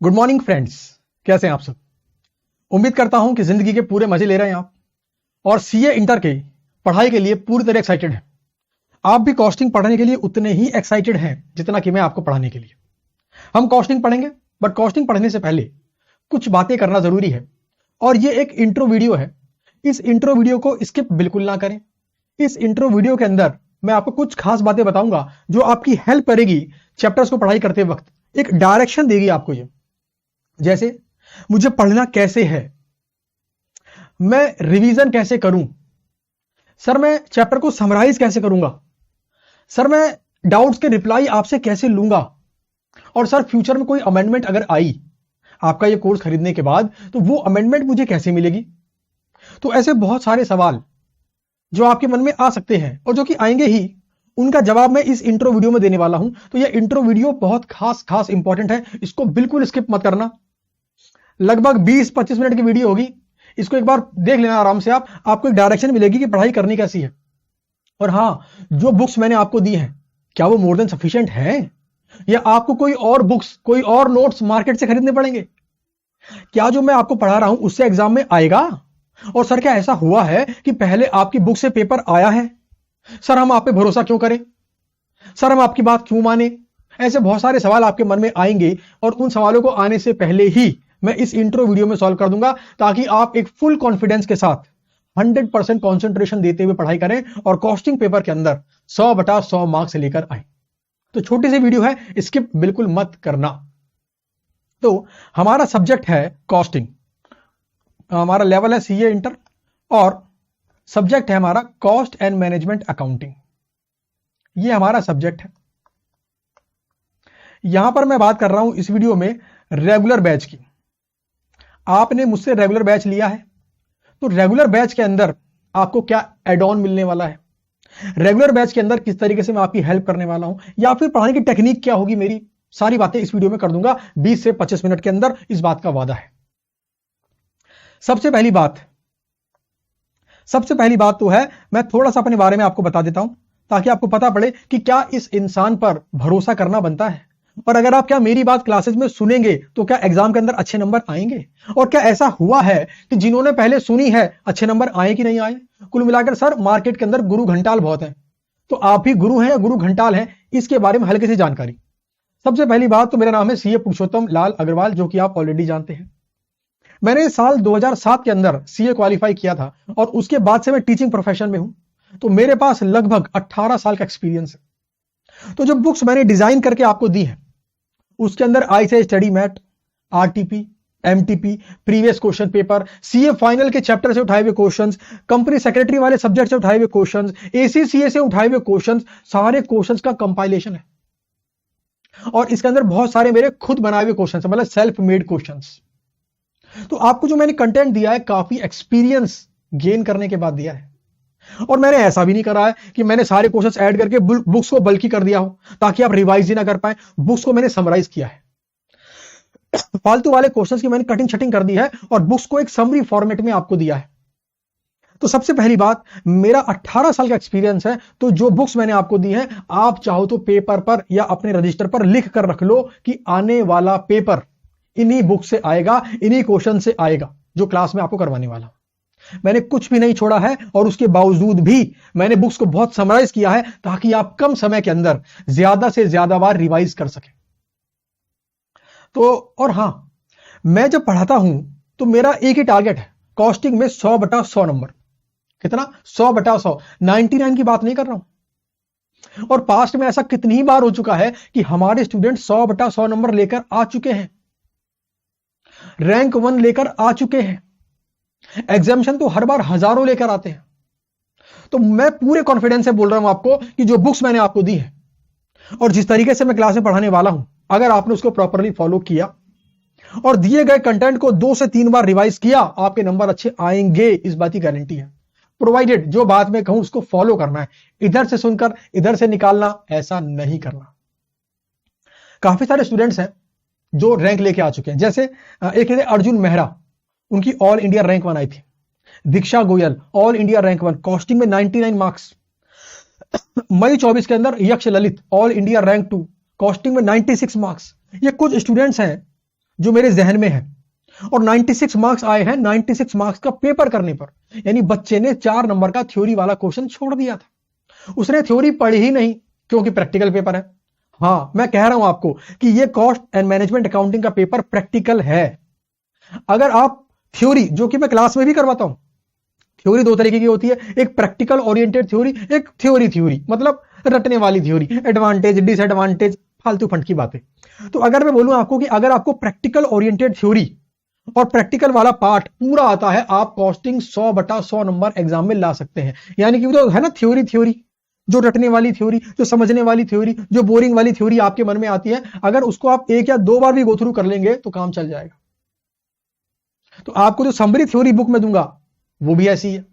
Good morning friends. कैसे हैं आप सब? उम्मीद करता हूं कि जिंदगी के पूरे मजे ले रहे हैं आप और सीए इंटर के पढ़ाई के लिए पूरी तरह एक्साइटेड हैं। आप भी कॉस्टिंग पढ़ने के लिए उतने ही एक्साइटेड हैं जितना कि मैं आपको पढ़ाने के लिए। हम कॉस्टिंग पढ़ेंगे, बट कॉस्टिंग पढ़ने से पहले कुछ बातें करना जरूरी है और ये एक इंट्रो वीडियो है। इस इंट्रो वीडियो को स्किप बिल्कुल ना करें। इस इंट्रो वीडियो के अंदर मैं आपको कुछ खास बातें बताऊंगा जो आपकी हेल्प करेगी चैप्टर्स को पढ़ाई करते वक्त, एक डायरेक्शन देगी आपको। ये जैसे मुझे पढ़ना कैसे है, मैं रिवीजन कैसे करूं, सर मैं चैप्टर को समराइज कैसे करूंगा, सर मैं डाउट्स के रिप्लाई आपसे कैसे लूंगा, और सर फ्यूचर में कोई अमेंडमेंट अगर आई आपका ये कोर्स खरीदने के बाद तो वो अमेंडमेंट मुझे कैसे मिलेगी। तो ऐसे बहुत सारे सवाल जो आपके मन में आ सकते हैं और जो कि आएंगे ही, उनका जवाब मैं इस इंट्रो वीडियो में देने वाला हूं। तो ये इंट्रो वीडियो बहुत खास इंपॉर्टेंट है, इसको बिल्कुल स्किप मत करना। लगभग 20-25 मिनट की वीडियो होगी, इसको एक बार देख लेना आराम से। आपको एक डायरेक्शन मिलेगी कि पढ़ाई करनी कैसी है। और हां, जो बुक्स मैंने आपको दी हैं क्या वो मोर देन सफिशिएंट है या आपको कोई और बुक्स, कोई और नोट्स मार्केट से खरीदने पड़ेंगे? क्या जो मैं आपको पढ़ा रहा हूं उससे एग्जाम में आएगा? और सर क्या ऐसा हुआ है कि पहले आपकी बुक से पेपर आया है? सर हम आप पे भरोसा क्यों करें? सर हम आपकी बात क्यों माने? ऐसे बहुत सारे सवाल आपके मन में आएंगे और उन सवालों को आने से पहले ही मैं इस इंट्रो वीडियो में सॉल्व कर दूंगा, ताकि आप एक फुल कॉन्फिडेंस के साथ 100% कॉन्सेंट्रेशन देते हुए पढ़ाई करें और कॉस्टिंग पेपर के अंदर 100/100 मार्क्स लेकर आए। तो छोटी सी वीडियो है, स्किप बिल्कुल मत करना। तो हमारा सब्जेक्ट है कॉस्टिंग, हमारा लेवल है सीए इंटर और सब्जेक्ट है हमारा कॉस्ट एंड मैनेजमेंट अकाउंटिंग। ये हमारा सब्जेक्ट है। यहां पर मैं बात कर रहा हूं इस वीडियो में रेगुलर बैच की। आपने मुझसे रेगुलर बैच लिया है, तो रेगुलर बैच के अंदर आपको क्या एड ऑन मिलने वाला है, रेगुलर बैच के अंदर किस तरीके से मैं आपकी हेल्प करने वाला हूं, या फिर पढ़ाने की टेक्निक क्या होगी मेरी, सारी बातें इस वीडियो में कर दूंगा 20 से 25 मिनट के अंदर, इस बात का वादा है। सबसे पहली बात तो है, मैं थोड़ा सा अपने बारे में आपको बता देता हूं ताकि आपको पता पड़े कि क्या इस इंसान पर भरोसा करना बनता है, और अगर आप क्या मेरी बात क्लासेस में सुनेंगे तो क्या एग्जाम के अंदर अच्छे नंबर आएंगे, और क्या ऐसा हुआ है कि जिन्होंने पहले सुनी है अच्छे नंबर आए कि नहीं आए। कुल मिलाकर सर मार्केट के अंदर गुरु घंटाल बहुत है, तो आप भी गुरु हैं या गुरु घंटाल हैं, इसके बारे में हल्की सी जानकारी। सबसे पहली बात तो मेरा नाम है सीए पुरुषोत्तम लाल अग्रवाल, जो कि आप ऑलरेडी जानते हैं। मैंने साल 2007 के अंदर सीए क्वालिफाई किया था और उसके बाद से मैं टीचिंग प्रोफेशन में हूं, तो मेरे पास लगभग 18 साल का एक्सपीरियंस है। तो जो बुक्स मैंने डिजाइन करके आपको दी है उसके अंदर ICI study mat, RTP, MTP, previous question paper, CA final के चैप्टर से उठाए हुए क्वेश्चंस, कंपनी सेक्रेटरी वाले सब्जेक्ट से उठाए हुए क्वेश्चंस, एसीसीए से उठाए हुए क्वेश्चंस, सारे क्वेश्चंस का कंपाइलेशन है। और इसके अंदर बहुत सारे मेरे खुद बनाए हुए क्वेश्चंस, मतलब सेल्फ मेड क्वेश्चंस। तो आपको जो मैंने कंटेंट दिया है काफी एक्सपीरियंस गेन करने के बाद दिया है, और मैंने ऐसा भी नहीं करा है कि मैंने सारे क्वेश्चंस ऐड करके बुक्स को बल्कि कर दिया हो ताकि आप रिवाइज ही ना कर पाए। बुक्स को मैंने समराइज किया है, फालतू वाले क्वेश्चंस की मैंने कटिंग छटिंग कर दी है और बुक्स को एक समरी फॉर्मेट में आपको दिया है। तो सबसे पहली बात, मेरा 18 साल का एक्सपीरियंस है, तो जो बुक्स मैंने आपको दी है आप चाहो तो पेपर पर या अपने रजिस्टर पर लिख कर रख लो कि आने वाला पेपर इन्हीं बुक से आएगा, इन्हीं क्वेश्चन से आएगा जो क्लास में आपको करवाने वाला। मैंने कुछ भी नहीं छोड़ा है और उसके बावजूद भी मैंने बुक्स को बहुत समराइज किया है ताकि आप कम समय के अंदर ज्यादा से ज्यादा बार रिवाइज कर सकें। तो और हां, मैं जब पढ़ाता हूं तो मेरा एक ही टारगेट है, कॉस्टिंग में 100/100 नंबर। कितना? 100/100, 99 की बात नहीं कर रहा हूं। और पास्ट में ऐसा कितनी ही बार हो चुका है कि हमारे स्टूडेंट 100/100 नंबर लेकर आ चुके हैं, रैंक 1 लेकर आ चुके हैं। एग्जामिनेशन तो हर बार हजारों लेकर आते हैं। तो मैं पूरे कॉन्फिडेंस से बोल रहा हूं आपको कि जो बुक्स मैंने आपको दी है और जिस तरीके से मैं क्लास में पढ़ाने वाला हूं, अगर आपने उसको प्रॉपरली फॉलो किया और दिए गए कंटेंट को 2 से 3 बार रिवाइज किया, आपके नंबर अच्छे आएंगे, इस बात की गारंटी है। प्रोवाइडेड जो बात मैं कहूं उसको फॉलो करना है, इधर से सुनकर इधर से निकालना ऐसा नहीं करना। काफी सारे स्टूडेंट्स हैं जो रैंक लेके आ चुके हैं, जैसे एक है अर्जुन मेहरा, उनकी ऑल इंडिया रैंक 1 आई थी। Diksha Goyal all India rank 1, costing में 99 मार्क्स। मई 24 के अंदर Yaksh Lalit all India rank 2, costing में 96 मार्क्स। ये कुछ स्टूडेंट्स हैं जो मेरे जहन में है, और 96 मार्क्स आए हैं 96 मार्क्स का पेपर करने पर। यानी बच्चे ने 4 नंबर का थ्योरी वाला क्वेश्चन छोड़ दिया था, उसने थ्योरी पढ़ी ही नहीं क्योंकि प्रैक्टिकल पेपर है। हां, मैं कह रहा हूं आपको कि यह कॉस्ट एंड मैनेजमेंट अकाउंटिंग का पेपर प्रैक्टिकल है। अगर आप थ्योरी, जो कि मैं क्लास में भी करवाता हूं, थ्योरी 2 तरीके की होती है, एक प्रैक्टिकल ओरिएंटेड थ्योरी, एक थ्योरी मतलब रटने वाली थ्योरी, एडवांटेज डिसएडवांटेज फालतू फंड की बातें। तो अगर मैं बोलूं आपको कि अगर आपको प्रैक्टिकल ओरिएंटेड थ्योरी और प्रैक्टिकल वाला पार्ट पूरा आता है, आप कॉस्टिंग 100/100 नंबर एग्जाम में ला सकते हैं। यानी कि वो तो है ना थ्योरी, जो रटने वाली थ्योरी, जो समझने वाली थ्योरी, जो बोरिंग वाली थ्योरी आपके मन में आती है, अगर उसको आप 1 या 2 बार भी गो थ्रू कर लेंगे तो काम चल जाएगा। तो आपको जो समरी थ्योरी बुक में दूंगा वो भी ऐसी है।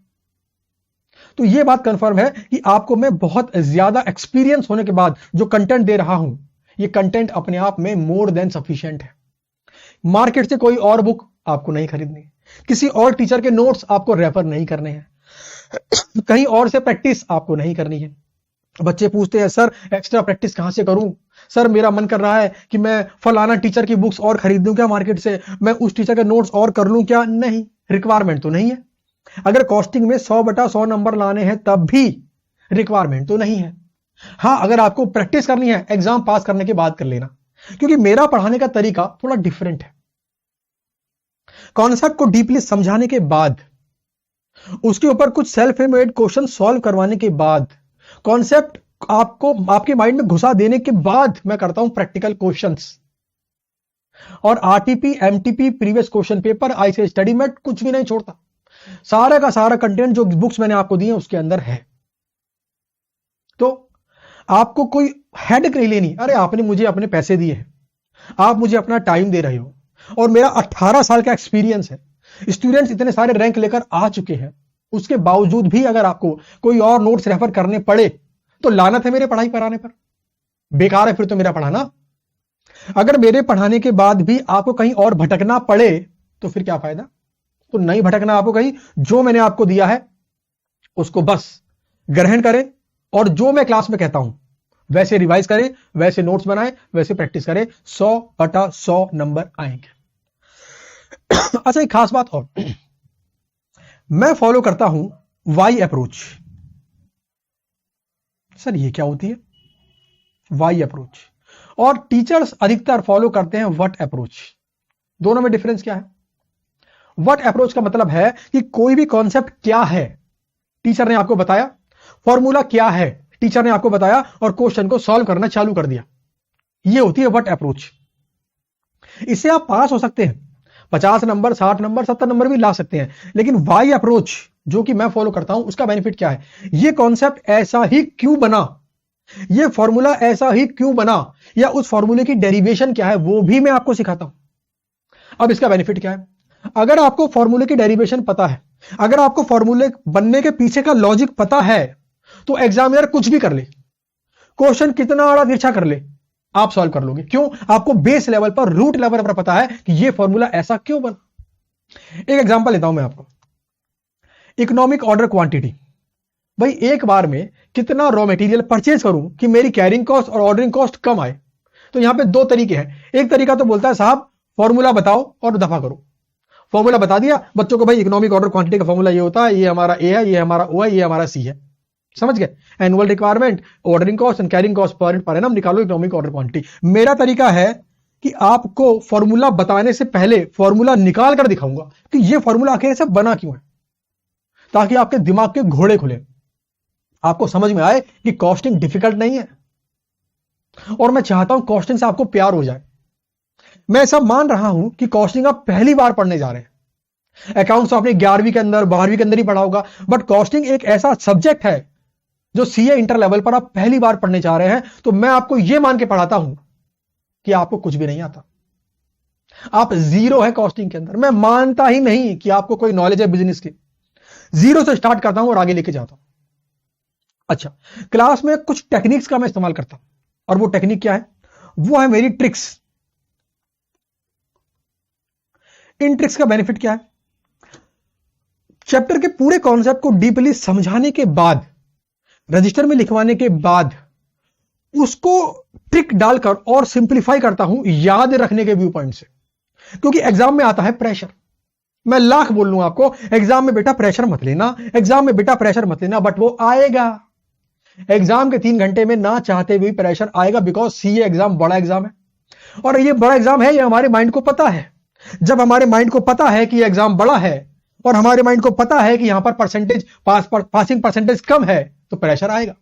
तो यह बात कंफर्म है कि आपको मैं बहुत ज्यादा एक्सपीरियंस होने के बाद जो कंटेंट दे रहा हूं, यह कंटेंट अपने आप में मोर देन सफिशिएंट है। मार्केट से कोई और बुक आपको नहीं खरीदनी, किसी और टीचर के नोट्स आपको रेफर नहीं करने हैं, कहीं और से प्रैक्टिस आपको नहीं करनी है। बच्चे पूछते हैं सर एक्स्ट्रा प्रैक्टिस कहां से करूं, सर मेरा मन कर रहा है कि मैं फलाना टीचर की बुक्स और खरीद दूं क्या मार्केट से, मैं उस टीचर के नोट्स और कर लूं क्या। नहीं, रिक्वायरमेंट तो नहीं है। अगर कॉस्टिंग में 100/100 नंबर लाने हैं तब भी रिक्वायरमेंट तो नहीं है। हां, अगर आपको प्रैक्टिस करनी है एग्जाम पास करने के बाद कर लेना, क्योंकि मेरा पढ़ाने का तरीका थोड़ा डिफरेंट है। कॉन्सेप्ट को डीपली समझाने के बाद, उसके ऊपर कुछ सेल्फ मेड क्वेश्चन सॉल्व करवाने के बाद, कॉन्सेप्ट आपको आपके माइंड में घुसा देने के बाद मैं करता हूं प्रैक्टिकल क्वेश्चंस। और RTP, MTP, previous question paper, ICS study mat कुछ भी नहीं छोड़ता। सारा का सारा कंटेंट जो बुक्स मैंने आपको दी है उसके अंदर है। तो आपको कोई हेडेक नहीं लेनी। अरे आपने मुझे अपने पैसे दिए हैं, आप मुझे अपना टाइम दे रहे हो, और मेरा 18 साल का एक्सपीरियंस है, स्टूडेंट्स इतने सारे रैंक लेकर आ चुके हैं, उसके बावजूद भी अगर आपको कोई और नोट्स रेफर करने पड़े तो लानत है मेरे पढ़ाई कराने पर, बेकार है फिर तो मेरा पढ़ाना। अगर मेरे पढ़ाने के बाद भी आपको कहीं और भटकना पड़े तो फिर क्या फायदा। तो नहीं भटकना आपको कहीं, जो मैंने आपको दिया है उसको बस ग्रहण करें, और जो मैं क्लास में कहता हूं वैसे रिवाइज करें, वैसे नोट्स बनाएं, वैसे प्रैक्टिस करें, 100/100 नंबर आएंगे। अच्छा, एक खास बात और, मैं फॉलो करता हूं वाई अप्रोच। सर ये क्या होती है वाई अप्रोच, और टीचर्स अधिकतर फॉलो करते हैं व्हाट अप्रोच। दोनों में डिफरेंस क्या है। व्हाट अप्रोच का मतलब है कि कोई भी कॉन्सेप्ट क्या है टीचर ने आपको बताया, फॉर्मूला क्या है टीचर ने आपको बताया, और क्वेश्चन को सॉल्व करना चालू कर दिया। यह होती है व्हाट अप्रोच। इससे आप पास हो सकते हैं, 50 नंबर, 60 नंबर, 70 नंबर भी ला सकते हैं। लेकिन वाई अप्रोच जो कि मैं फॉलो करता हूं, उसका बेनिफिट क्या है, यह कॉन्सेप्ट ऐसा ही क्यों बना, यह फॉर्मूला ऐसा ही क्यों बना, या उस फॉर्मूले की डेरिवेशन क्या है, वो भी मैं आपको सिखाता हूं। अब इसका बेनिफिट क्या है, अगर आपको फॉर्मूले की डेरिवेशन पता है, अगर आपको फॉर्मूले बनने के पीछे का लॉजिक पता है, तो एग्जामिनर कुछ भी कर ले, क्वेश्चन कितना आड़ा तिरछा कर ले, आप सॉल्व कर लोगे। क्यों, आपको बेस लेवल पर, रूट लेवल पर पता है कि यह फॉर्मूला ऐसा क्यों बना। एक एग्जांपल लेता हूं मैं आपको, इकोनॉमिक ऑर्डर क्वांटिटी। भाई एक बार में कितना रॉ मटेरियल परचेज करूं कि मेरी कैरिंग कॉस्ट और ऑर्डरिंग कॉस्ट कम आए। तो यहां पे 2 तरीके हैं। एक तरीका तो बोलता है साहब फॉर्मूला बताओ और दफा करो। फॉर्मूला बता दिया बच्चों को, भाई इकोनॉमिक ऑर्डर क्वांटिटी का फॉर्मूला ये होता है, ये हमारा ए है, ये हमारा ओ है, ये हमारा सी है। समझ गए, annual requirement, ordering cost and carrying cost per annum निकालो इकोनॉमिक ऑर्डर क्वांटिटी। मेरा तरीका है कि आपको फॉर्मूला बताने से पहले फॉर्मूला निकाल कर दिखाऊंगा कि यह फॉर्मूला आखिर से बना क्यों है, ताकि आपके दिमाग के घोड़े खुले, आपको समझ में आए कि कॉस्टिंग डिफिकल्ट नहीं है। और मैं चाहता हूं कॉस्टिंग से आपको प्यार हो जाए। मैं ऐसा मान रहा हूं कि कॉस्टिंग आप पहली बार पढ़ने जा रहे हैं। अकाउंट्स आपने 11वीं के अंदर, 12वीं के अंदर ही पढ़ा होगा, बट कॉस्टिंग एक ऐसा सब्जेक्ट है जो सीए इंटर लेवल पर आप पहली बार पढ़ने जा रहे हैं। तो मैं आपको यह मान के पढ़ाता हूं कि आपको कुछ भी नहीं आता, आप जीरो है कॉस्टिंग के अंदर। मैं मानता ही नहीं कि आपको कोई नॉलेज है बिजनेस की। जीरो से स्टार्ट करता हूं और आगे लेके जाता हूं। अच्छा, क्लास में कुछ टेक्निक्स का मैं इस्तेमाल करता हूं, और वो टेक्निक क्या है, वो है मेरी ट्रिक्स। इन ट्रिक्स का बेनिफिट क्या है, चैप्टर के पूरे कॉन्सेप्ट को डीपली समझाने के बाद, रजिस्टर में लिखवाने के बाद, उसको ट्रिक डालकर और सिंपलीफाई करता हूं याद रखने के व्यू पॉइंट से। क्योंकि एग्जाम में आता है प्रेशर। मैं लाख बोल लूं आपको, एग्जाम में बेटा प्रेशर मत लेना, एग्जाम में बेटा प्रेशर मत लेना, बट वो आएगा। एग्जाम के 3 घंटे में ना चाहते हुए प्रेशर आएगा, बिकॉज सीए एग्जाम बड़ा एग्जाम है, और ये बड़ा एग्जाम है, ये हमारे माइंड को पता है। जब हमारे माइंड को पता है कि एग्जाम बड़ा है और हमारे माइंड को पता है कि यहां पर पासिंग परसेंटेज कम है, तो प्रेशर आएगा।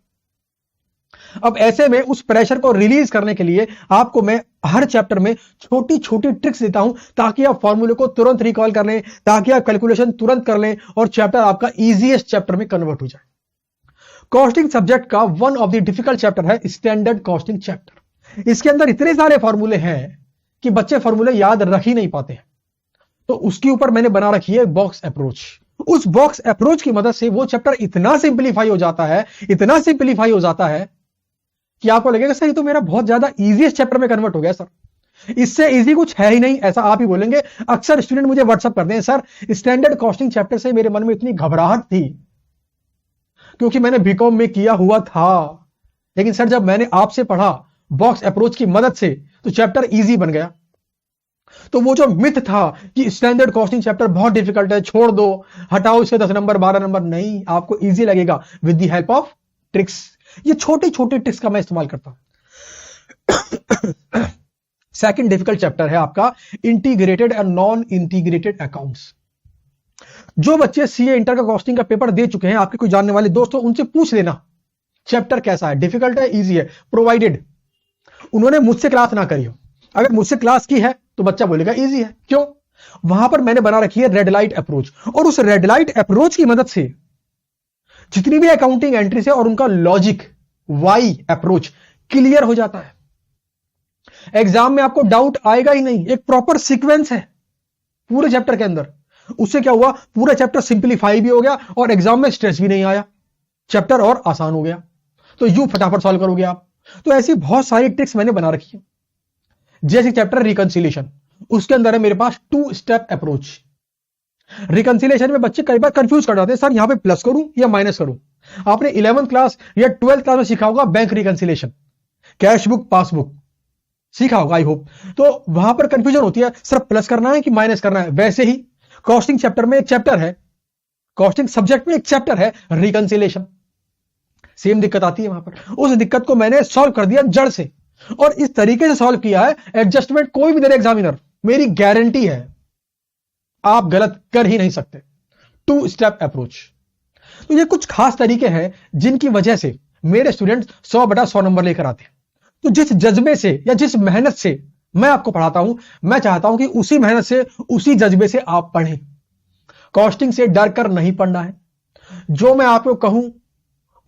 अब ऐसे में उस प्रेशर को रिलीज करने के लिए आपको मैं हर चैप्टर में छोटी छोटी ट्रिक्स देता हूं, ताकि आप फॉर्मूले को तुरंत रिकॉल कर लें, ताकि आप कैलकुलेशन तुरंत कर लें और चैप्टर आपका इजीएस्ट चैप्टर में कन्वर्ट हो जाए। कॉस्टिंग सब्जेक्ट का one of the difficult chapter है स्टैंडर्ड कॉस्टिंग चैप्टर। इसके अंदर इतने सारे फॉर्मूले हैं कि बच्चे फॉर्मूले याद रख ही नहीं पाते हैं। तो उसके ऊपर मैंने बना रखी है बॉक्स अप्रोच। उस बॉक्स अप्रोच की मदद से वो चैप्टर इतना सिंप्लीफाई हो जाता है, इतना सिंप्लीफाई हो जाता है कि आपको लगेगा सर ये तो मेरा बहुत ज्यादा इजीएस्ट चैप्टर में कन्वर्ट हो गया सर, इससे इजी कुछ है ही नहीं, ऐसा आप ही बोलेंगे। अक्सर स्टूडेंट मुझे व्हाट्सएप करते हैं, सर स्टैंडर्ड कॉस्टिंग चैप्टर से मेरे मन में इतनी घबराहट थी क्योंकि मैंने बीकॉम में किया हुआ था, लेकिन सर जब मैंने आपसे पढ़ा बॉक्स अप्रोच की मदद से तो चैप्टर इजी बन गया। तो वो जो मिथ था कि स्टैंडर्ड कॉस्टिंग चैप्टर बहुत डिफिकल्ट है, छोड़ दो, हटाओ इससे 10 नंबर 12 नंबर, नहीं, आपको इजी लगेगा with the help of tricks. ये छोटे छोटे ट्रिक्स का मैं इस्तेमाल करता हूं। सेकंड डिफिकल्ट चैप्टर है आपका integrated and non integrated accounts. जो बच्चे सीए इंटर का कॉस्टिंग का पेपर दे चुके हैं, आपके कोई जानने वाले दोस्तों, उनसे पूछ लेना चैप्टर कैसा है, डिफिकल्ट है, इजी है, प्रोवाइडेड उन्होंने मुझसे क्लास ना करी हो। अगर मुझसे क्लास की है तो बच्चा बोलेगा इजी है। क्यों? वहां पर मैंने बना रखी है रेड लाइट अप्रोच, और उस रेड लाइट अप्रोच की मदद से जितनी भी अकाउंटिंग एंट्रीज है और उनका लॉजिक वाई अप्रोच क्लियर हो जाता है। एग्जाम में आपको डाउट आएगा ही नहीं, एक प्रॉपर सीक्वेंस है पूरे चैप्टर के अंदर। उससे क्या हुआ, पूरा चैप्टर सिंप्लीफाई भी हो गया और एग्जाम में स्ट्रेस भी नहीं आया, चैप्टर और आसान हो गया। तो यू फटाफट सॉल्व करोगे आप। तो ऐसी बहुत सारी ट्रिक्स मैंने बना रखी है। जैसे चैप्टर रिकंसिलिएशन, उसके अंदर है मेरे पास 2 स्टेप अप्रोच। रिकंसिलिएशन में बच्चे कई बार कंफ्यूज कर जाते हैं, सर यहां पे प्लस करूं या माइनस करूं। आपने 11th क्लास या 12th क्लास में सीखा होगा bank reconciliation, cash book passbook सीखा होगा आई होप। तो वहां पर कंफ्यूजन होती है, सर प्लस करना है कि माइनस करना है। वैसे ही कॉस्टिंग चैप्टर में एक चैप्टर है, कॉस्टिंग सब्जेक्ट में एक चैप्टर है रिकंसिलिएशन। सेम दिक्कत आती है वहां पर। उस दिक्कत को मैंने सॉल्व कर दिया जड़ से, और इस तरीके से सॉल्व किया है, एडजस्टमेंट कोई भी दे दे एग्जामिनर, मेरी गारंटी है आप गलत कर ही नहीं सकते। 2 स्टेप अप्रोच। तो ये कुछ खास तरीके हैं जिनकी वजह से मेरे स्टूडेंट 100/100 नंबर लेकर आते हैं। तो जिस जज्बे से या जिस मेहनत से मैं आपको पढ़ाता हूं, मैं चाहता हूं कि उसी मेहनत से, उसी जज्बे से आप पढ़ें। कॉस्टिंग से डर कर नहीं पढ़ना है, जो मैं आपको कहूं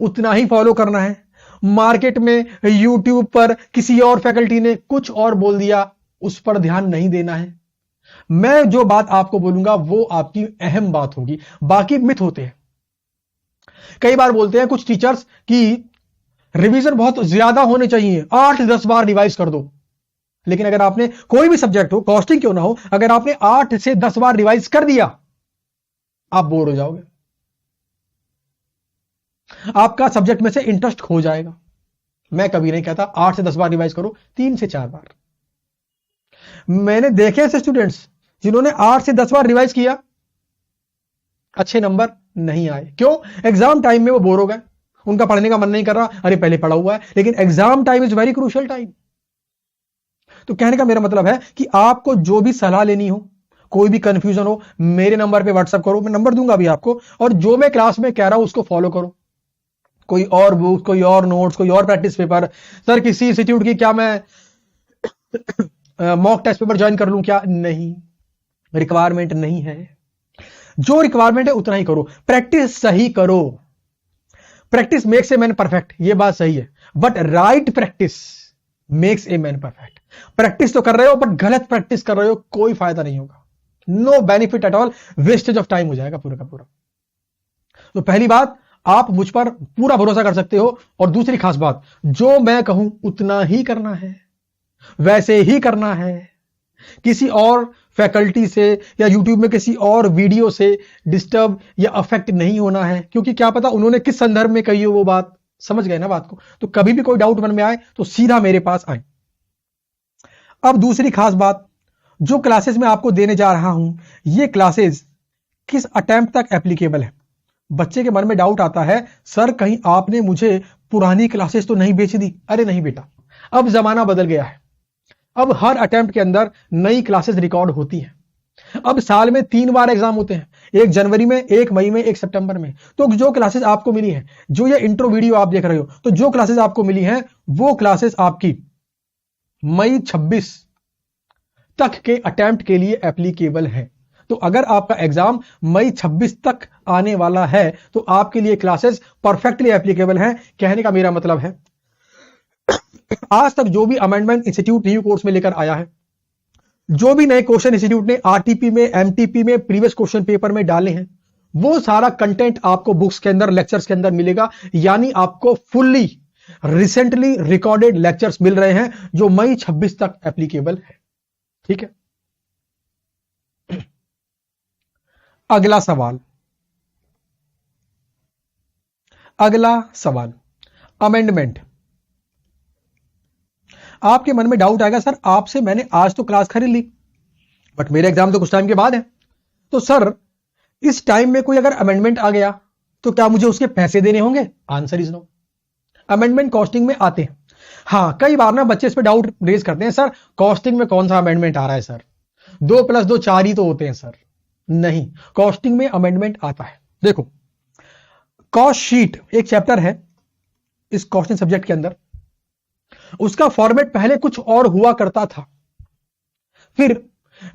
उतना ही फॉलो करना है। मार्केट में यूट्यूब पर किसी और फैकल्टी ने कुछ और बोल दिया, उस पर ध्यान नहीं देना है। मैं जो बात आपको बोलूंगा वो आपकी अहम बात होगी, बाकी मिथ होते हैं। कई बार बोलते हैं कुछ टीचर्स कि रिवीजन बहुत ज्यादा होने चाहिए, 8-10 बार रिवाइज कर दो। लेकिन अगर आपने कोई भी सब्जेक्ट हो, कॉस्टिंग क्यों ना हो, अगर आपने 8 से 10 बार रिवाइज कर दिया, आप बोर हो जाओगे, आपका सब्जेक्ट में से इंटरेस्ट खो जाएगा। मैं कभी नहीं कहता 8 से 10 बार रिवाइज करो, 3 से 4 बार। मैंने देखे ऐसे स्टूडेंट्स जिन्होंने 8 से 10 बार रिवाइज किया, अच्छे नंबर नहीं आए। क्यों? एग्जाम टाइम में वो बोर हो गए, उनका पढ़ने का मन नहीं कर रहा, अरे पहले पढ़ा हुआ है। लेकिन exam time is very crucial time. तो कहने का मेरा मतलब है कि आपको जो भी सलाह लेनी हो, कोई भी कंफ्यूजन हो, मेरे नंबर पे व्हाट्सएप करो, मैं नंबर दूंगा अभी आपको, और जो मैं क्लास में कह रहा हूं उसको फॉलो करो। कोई और बुक, कोई और नोट्स, कोई और प्रैक्टिस पेपर, सर किसी इंस्टीट्यूट की क्या मैं मॉक टेस्ट पेपर ज्वाइन कर लूं क्या? नहीं, रिक्वायरमेंट नहीं है। जो रिक्वायरमेंट है उतना ही करो, प्रैक्टिस सही करो। Practice makes a man perfect, ये बात सही है, but right practice makes a man perfect. Practice तो कर रहे हो बट गलत प्रैक्टिस कर रहे हो, कोई फायदा नहीं होगा, no benefit at all, wastage of time हो जाएगा पूरा का पूरा। तो पहली बात, आप मुझ पर पूरा भरोसा कर सकते हो। और दूसरी खास बात, जो मैं कहूं उतना ही करना है, वैसे ही करना है। किसी और फैकल्टी से या यूट्यूब में किसी और वीडियो से डिस्टर्ब या अफेक्ट नहीं होना है, क्योंकि क्या पता उन्होंने किस संदर्भ में कही हो वो बात। समझ गए ना बात को? तो कभी भी कोई डाउट मन में आए तो सीधा मेरे पास आए। अब दूसरी खास बात, जो क्लासेस मैं आपको देने जा रहा हूं, ये क्लासेस किस अटेम्प्ट तक एप्लीकेबल है। बच्चे के मन में डाउट आता है, सर कहीं आपने मुझे पुरानी क्लासेस तो नहीं बेच दी। अरे नहीं बेटा, अब जमाना बदल गया है। अब हर अटेम्प्ट के अंदर नई क्लासेस रिकॉर्ड होती हैं। अब साल में 3 बार एग्जाम होते हैं, एक जनवरी में, एक मई में, एक सितंबर में। तो जो क्लासेस आपको मिली हैं, जो ये इंट्रो वीडियो आप देख रहे हो, तो जो क्लासेस आपको मिली हैं वो क्लासेस आपकी मई 26 तक के अटेम्प्ट के लिए एप्लीकेबल है। तो अगर आपका एग्जाम मई 26 तक आने वाला है तो आपके लिए क्लासेस परफेक्टली एप्लीकेबल हैं। कहने का मेरा मतलब है, आज तक जो भी अमेंडमेंट इंस्टीट्यूट न्यू कोर्स में लेकर आया है, जो भी नए क्वेश्चन इंस्टीट्यूट ने आरटीपी में, एमटीपी में, प्रीवियस क्वेश्चन पेपर में डाले हैं, वो सारा कंटेंट आपको बुक्स के अंदर, लेक्चर्स के अंदर मिलेगा। यानी आपको फुल्ली रिसेंटली रिकॉर्डेड लेक्चर्स मिल रहे हैं जो मई 26 तक एप्लीकेबल है। ठीक है, अगला सवाल अमेंडमेंट। आपके मन में डाउट आएगा, सर आपसे मैंने आज तो क्लास खरीद ली, बट मेरे एग्जाम तो कुछ टाइम के बाद है, तो सर इस टाइम में कोई अगर अमेंडमेंट आ गया तो क्या मुझे उसके पैसे देने होंगे? Answer is no. Amendment costing में आते हैं। हां, कई बार ना बच्चे इस पे डाउट रेज करते हैं, सर कॉस्टिंग में कौन सा अमेंडमेंट आ रहा है सर, 2 + 2 4 ही तो होते हैं सर। नहीं, कॉस्टिंग में अमेंडमेंट आता है। देखो, कॉस्ट शीट एक चैप्टर है इस कॉस्टिंग सब्जेक्ट के अंदर, उसका फॉर्मेट पहले कुछ और हुआ करता था, फिर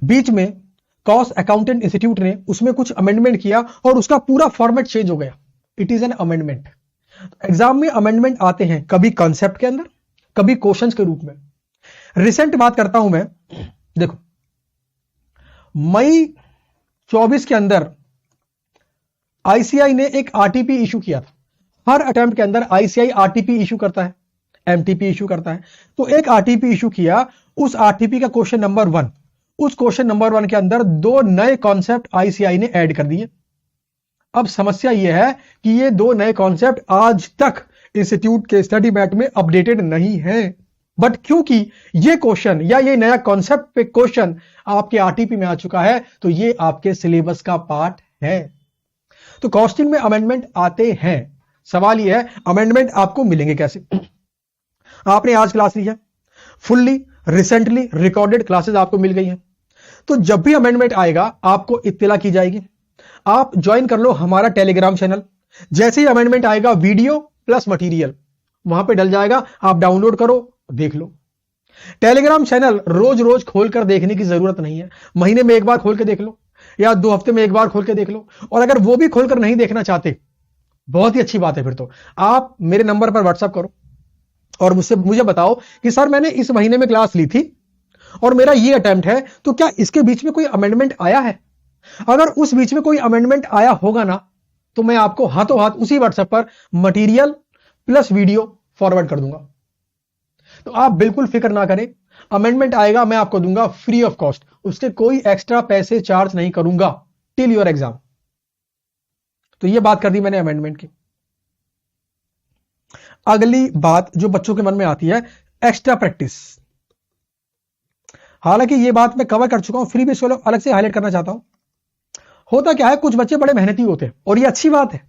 बीच में कॉस्ट अकाउंटेंट इंस्टीट्यूट ने उसमें कुछ अमेंडमेंट किया और उसका पूरा फॉर्मेट चेंज हो गया। It is an amendment. Exam में अमेंडमेंट आते हैं, कभी कॉन्सेप्ट के अंदर, कभी क्वेश्चंस के रूप में। रिसेंट बात करता हूं मैं, देखो मई 24 के अंदर आईसीआई ने एक आरटीपी इशू किया था। हर अटेम्प्ट के अंदर आईसीआई आरटीपी इशू करता है, एमटीपी इशू करता है। तो एक आरटीपी इशू किया, उस आरटीपी का क्वेश्चन नंबर 1, उस क्वेश्चन नंबर 1 के अंदर 2 नए कॉन्सेप्ट आईसीआई ने ऐड कर दिए। अब समस्या यह है कि ये 2 नए कॉन्सेप्ट आज तक इंस्टीट्यूट के स्टडी मैट में अपडेटेड नहीं है, बट क्योंकि ये क्वेश्चन या ये नया कॉन्सेप्ट पे क्वेश्चन आपके आरटीपी में आ चुका है, तो ये आपके सिलेबस का पार्ट है। तो कॉस्टिंग में अमेंडमेंट आते हैं। सवाल यह है, अमेंडमेंट आपको मिलेंगे कैसे? आपने आज क्लास ली है, फुल्ली रिसेंटली रिकॉर्डेड क्लासेस आपको मिल गई हैं, तो जब भी अमेंडमेंट आएगा आपको इत्तला की जाएगी। आप ज्वाइन कर लो हमारा टेलीग्राम चैनल। जैसे ही अमेंडमेंट आएगा, वीडियो प्लस मटेरियल वहां पे डल जाएगा, आप डाउनलोड करो, देख लो। टेलीग्राम चैनल रोज रोज खोलकर देखने की जरूरत नहीं है, महीने में एक बार खोल के देख लो या 2 हफ्ते में एक बार खोल के देख लो। और अगर वो भी खोलकर नहीं देखना चाहते, बहुत ही अच्छी बात है, फिर तो आप मेरे नंबर पर व्हाट्सएप करो और मुझे बताओ कि सर मैंने इस महीने में क्लास ली थी और मेरा ये अटेम्प्ट है, तो क्या इसके बीच में कोई अमेंडमेंट आया है? अगर उस बीच में कोई अमेंडमेंट आया होगा ना, तो मैं आपको हाथों हाथ उसी व्हाट्सएप पर मटेरियल प्लस वीडियो फॉरवर्ड कर दूंगा। तो आप बिल्कुल फिक्र ना करें, अमेंडमेंट आएगा मैं आपको दूंगा फ्री ऑफ कॉस्ट, उसके कोई एक्स्ट्रा पैसे चार्ज नहीं करूंगा टिल योर एग्जाम। तो यह बात कर दी मैंने अमेंडमेंट की। अगली बात जो बच्चों के मन में आती है, एक्स्ट्रा प्रैक्टिस। हालांकि यह बात मैं कवर कर चुका हूं, फिर भी इसको अलग से हाईलाइट करना चाहता हूं। होता क्या है, कुछ बच्चे बड़े मेहनती होते हैं और ये अच्छी बात है।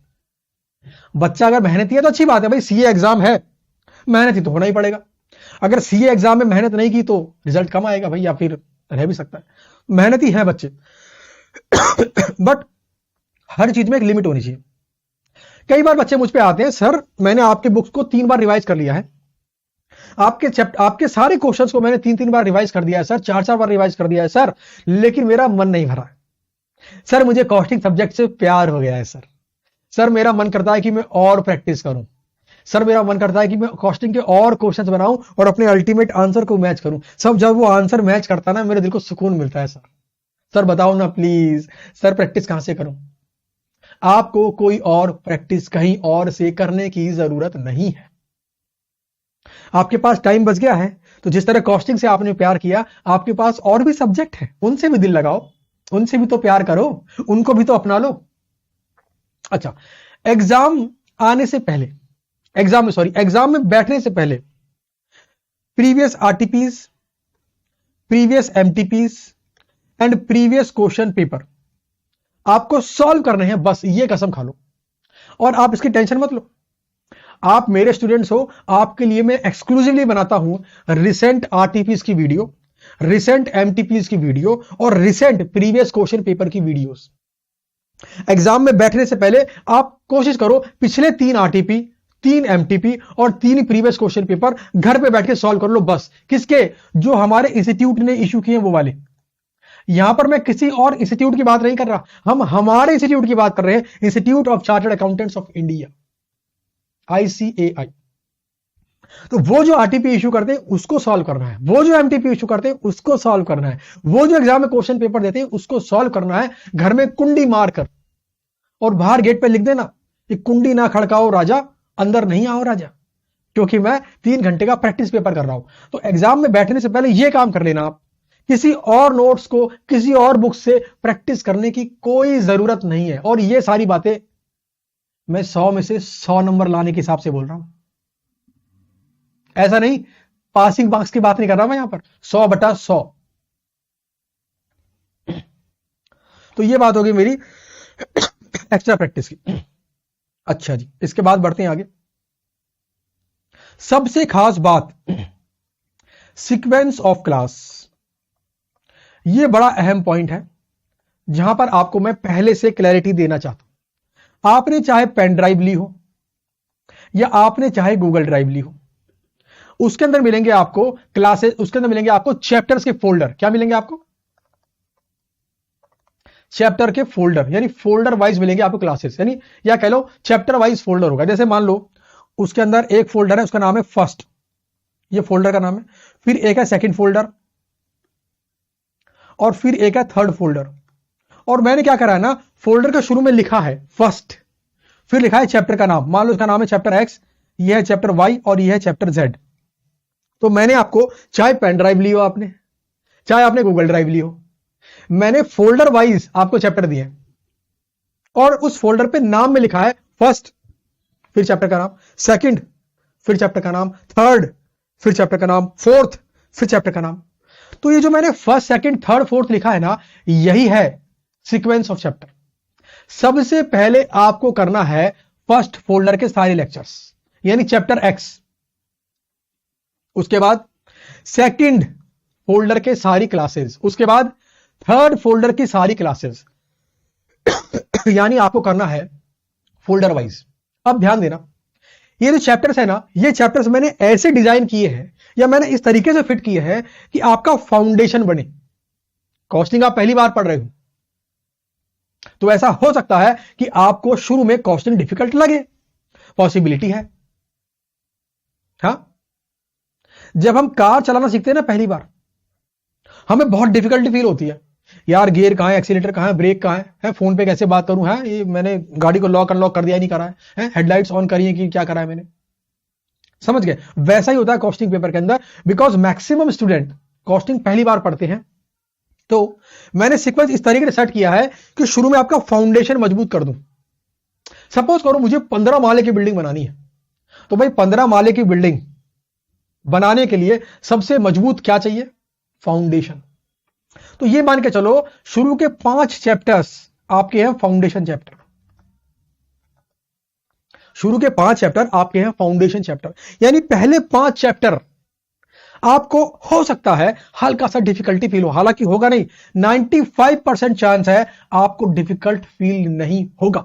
बच्चा अगर मेहनती है तो अच्छी बात है, भाई सीए एग्जाम है, मेहनती तो होना ही पड़ेगा। अगर सीए एग्जाम में मेहनत नहीं की तो रिजल्ट कम आएगा भाई, या फिर रह भी सकता है। मेहनती है बच्चे बट हर चीज में एक लिमिट होनी चाहिए। कई बार बच्चे मुझ पे आते हैं, सर मैंने आपके बुक्स को 3 बार रिवाइज कर लिया है, आपके सारे क्वेश्चंस को मैंने 3-3 बार रिवाइज कर दिया है सर, 4-4 बार रिवाइज कर दिया है सर, लेकिन मेरा मन नहीं भरा है सर, मुझे कॉस्टिंग सब्जेक्ट से प्यार हो गया है सर मेरा मन करता है कि मैं और प्रैक्टिस करूं सर, मेरा मन करता है कि मैं कॉस्टिंग के और क्वेश्चंस बनाऊं और अपने अल्टीमेट आंसर को मैच करूं। सब जब वो आंसर मैच करता ना, मेरे दिल को सुकून मिलता है। सर बताओ ना प्लीज, सर प्रैक्टिस कहां से करूं? आपको कोई और प्रैक्टिस कहीं और से करने की जरूरत नहीं है। आपके पास टाइम बच गया है, तो जिस तरह कॉस्टिंग से आपने प्यार किया, आपके पास और भी सब्जेक्ट है, उनसे भी दिल लगाओ, उनसे भी तो प्यार करो, उनको भी तो अपना लो। अच्छा, एग्जाम आने से पहले, एग्जाम में बैठने से पहले previous RTPs, previous MTPs, and previous question paper आपको सॉल्व करने हैं, बस ये कसम खा लो। और आप इसकी टेंशन मत लो, आप मेरे स्टूडेंट्स हो, आपके लिए मैं एक्सक्लूसिवली बनाता हूं रिसेंट आरटीपीज की वीडियो, रिसेंट एमटीपीज की वीडियो और रिसेंट प्रीवियस क्वेश्चन पेपर की वीडियोस। एग्जाम में बैठने से पहले आप कोशिश करो पिछले 3 आरटीपी, 3 एमटीपी और 3 प्रीवियस क्वेश्चन पेपर घर पे बैठ के सॉल्व कर लो, बस। किसके? जो हमारे इंस्टीट्यूट ने इश्यू किए वो वाले। यहां पर मैं किसी और इंस्टीट्यूट की बात नहीं कर रहा, हम हमारे इंस्टीट्यूट की बात कर रहे हैं, institute of chartered accountants of India, ICAI। तो वो जो आरटीपी इश्यू करते हैं उसको सॉल्व करना है, वो जो एमटीपी इश्यू करते हैं उसको सॉल्व करना है, वो जो एग्जाम में क्वेश्चन पेपर देते हैं उसको सॉल्व करना है। घर में कुंडी मारकर और बाहर गेट पे लिख देना कि कुंडी ना खड़काओ राजा, अंदर नहीं आओ राजा, क्योंकि मैं 3 घंटे का प्रैक्टिस पेपर कर रहा हूं। तो एग्जाम में बैठने से पहले यह काम कर लेना। आप किसी और नोट्स को, किसी और बुक से प्रैक्टिस करने की कोई जरूरत नहीं है। और ये सारी बातें मैं 100 में से 100 नंबर लाने के हिसाब से बोल रहा हूं, ऐसा नहीं पासिंग मार्क्स की बात नहीं कर रहा मैं यहां पर, 100/100। तो ये बात होगी मेरी एक्स्ट्रा प्रैक्टिस की। अच्छा जी, इसके बाद बढ़ते हैं आगे। सबसे खास बात, सीक्वेंस ऑफ क्लास। यह बड़ा अहम पॉइंट है जहां पर आपको मैं पहले से क्लैरिटी देना चाहता हूं। आपने चाहे पेन ड्राइव ली हो या आपने चाहे गूगल ड्राइव ली हो, उसके अंदर मिलेंगे आपको क्लासेस, उसके अंदर मिलेंगे आपको चैप्टर्स के फोल्डर। क्या मिलेंगे आपको? चैप्टर के फोल्डर, यानी फोल्डर वाइज मिलेंगे आपको क्लासेस, यानी या कह लो चैप्टर वाइज फोल्डर होगा। जैसे मान लो उसके अंदर एक फोल्डर है, उसका नाम है फर्स्ट, ये फोल्डर का नाम है। फिर एक है सेकंड फोल्डर और फिर एक है थर्ड फोल्डर। और मैंने क्या करा है ना, फोल्डर का शुरू में लिखा है फर्स्ट, फिर लिखा है चैप्टर का नाम। मान लो इसका नाम है चैप्टर एक्स, यह है चैप्टर वाई और यह है चैप्टर जेड। तो मैंने आपको, चाहे पेन ड्राइव ली हो आपने, चाहे आपने गूगल ड्राइव ली हो, मैंने फोल्डर वाइज आपको चैप्टर दिए और उस फोल्डर पे नाम में लिखा है फर्स्ट, फिर चैप्टर का नाम, सेकंड, फिर चैप्टर का नाम, थर्ड, फिर चैप्टर का नाम, फोर्थ, फिर चैप्टर का नाम। तो ये जो मैंने फर्स्ट, सेकंड, थर्ड, फोर्थ लिखा है ना, यही है सीक्वेंस ऑफ चैप्टर। सबसे पहले आपको करना है फर्स्ट फोल्डर के सारे लेक्चर्स, यानी चैप्टर एक्स। उसके बाद सेकंड फोल्डर के सारी क्लासेस, उसके बाद थर्ड फोल्डर की सारी क्लासेस, यानी आपको करना है फोल्डर वाइज। अब ध्यान देना, ये जो चैप्टर्स है ना, ये चैप्टर्स मैंने ऐसे डिजाइन किए हैं या मैंने इस तरीके से फिट किए हैं कि आपका फाउंडेशन बने। कॉस्टिंग आप पहली बार पढ़ रहे हो तो ऐसा हो सकता है कि आपको शुरू में कॉस्टिंग डिफिकल्ट लगे, पॉसिबिलिटी है। हां, जब हम कार चलाना सीखते हैं ना पहली बार, हमें बहुत डिफिकल्टी फील होती है, यार गियर कहां है, एक्सीलेटर कहां है, ब्रेक कहां है, फोन पे कैसे बात करूं, है ये मैंने गाड़ी को लॉक अनलॉक कर दिया नहीं करा है, हेडलाइट्स ऑन करी है कि क्या करा है मैंने। समझ गए? वैसा ही होता है कॉस्टिंग पेपर के अंदर, बिकॉज मैक्सिमम स्टूडेंट कॉस्टिंग पहली बार पढ़ते हैं। तो मैंने सीक्वेंस इस तरीके से सेट किया है कि शुरू में आपका फाउंडेशन मजबूत कर दूं। सपोज करो मुझे 15 माले की बिल्डिंग बनानी है, तो भाई 15 माले की बिल्डिंग बनाने के लिए सबसे मजबूत क्या चाहिए? फाउंडेशन। तो ये मान के चलो शुरू के 5 चैप्टर्स आपके हैं फाउंडेशन चैप्टर। शुरू के 5 चैप्टर आपके हैं फाउंडेशन चैप्टर, यानी पहले 5 चैप्टर आपको हो सकता है हल्का सा डिफिकल्टी फील हो, हालांकि होगा नहीं, 95% चांस है आपको डिफिकल्ट फील नहीं होगा।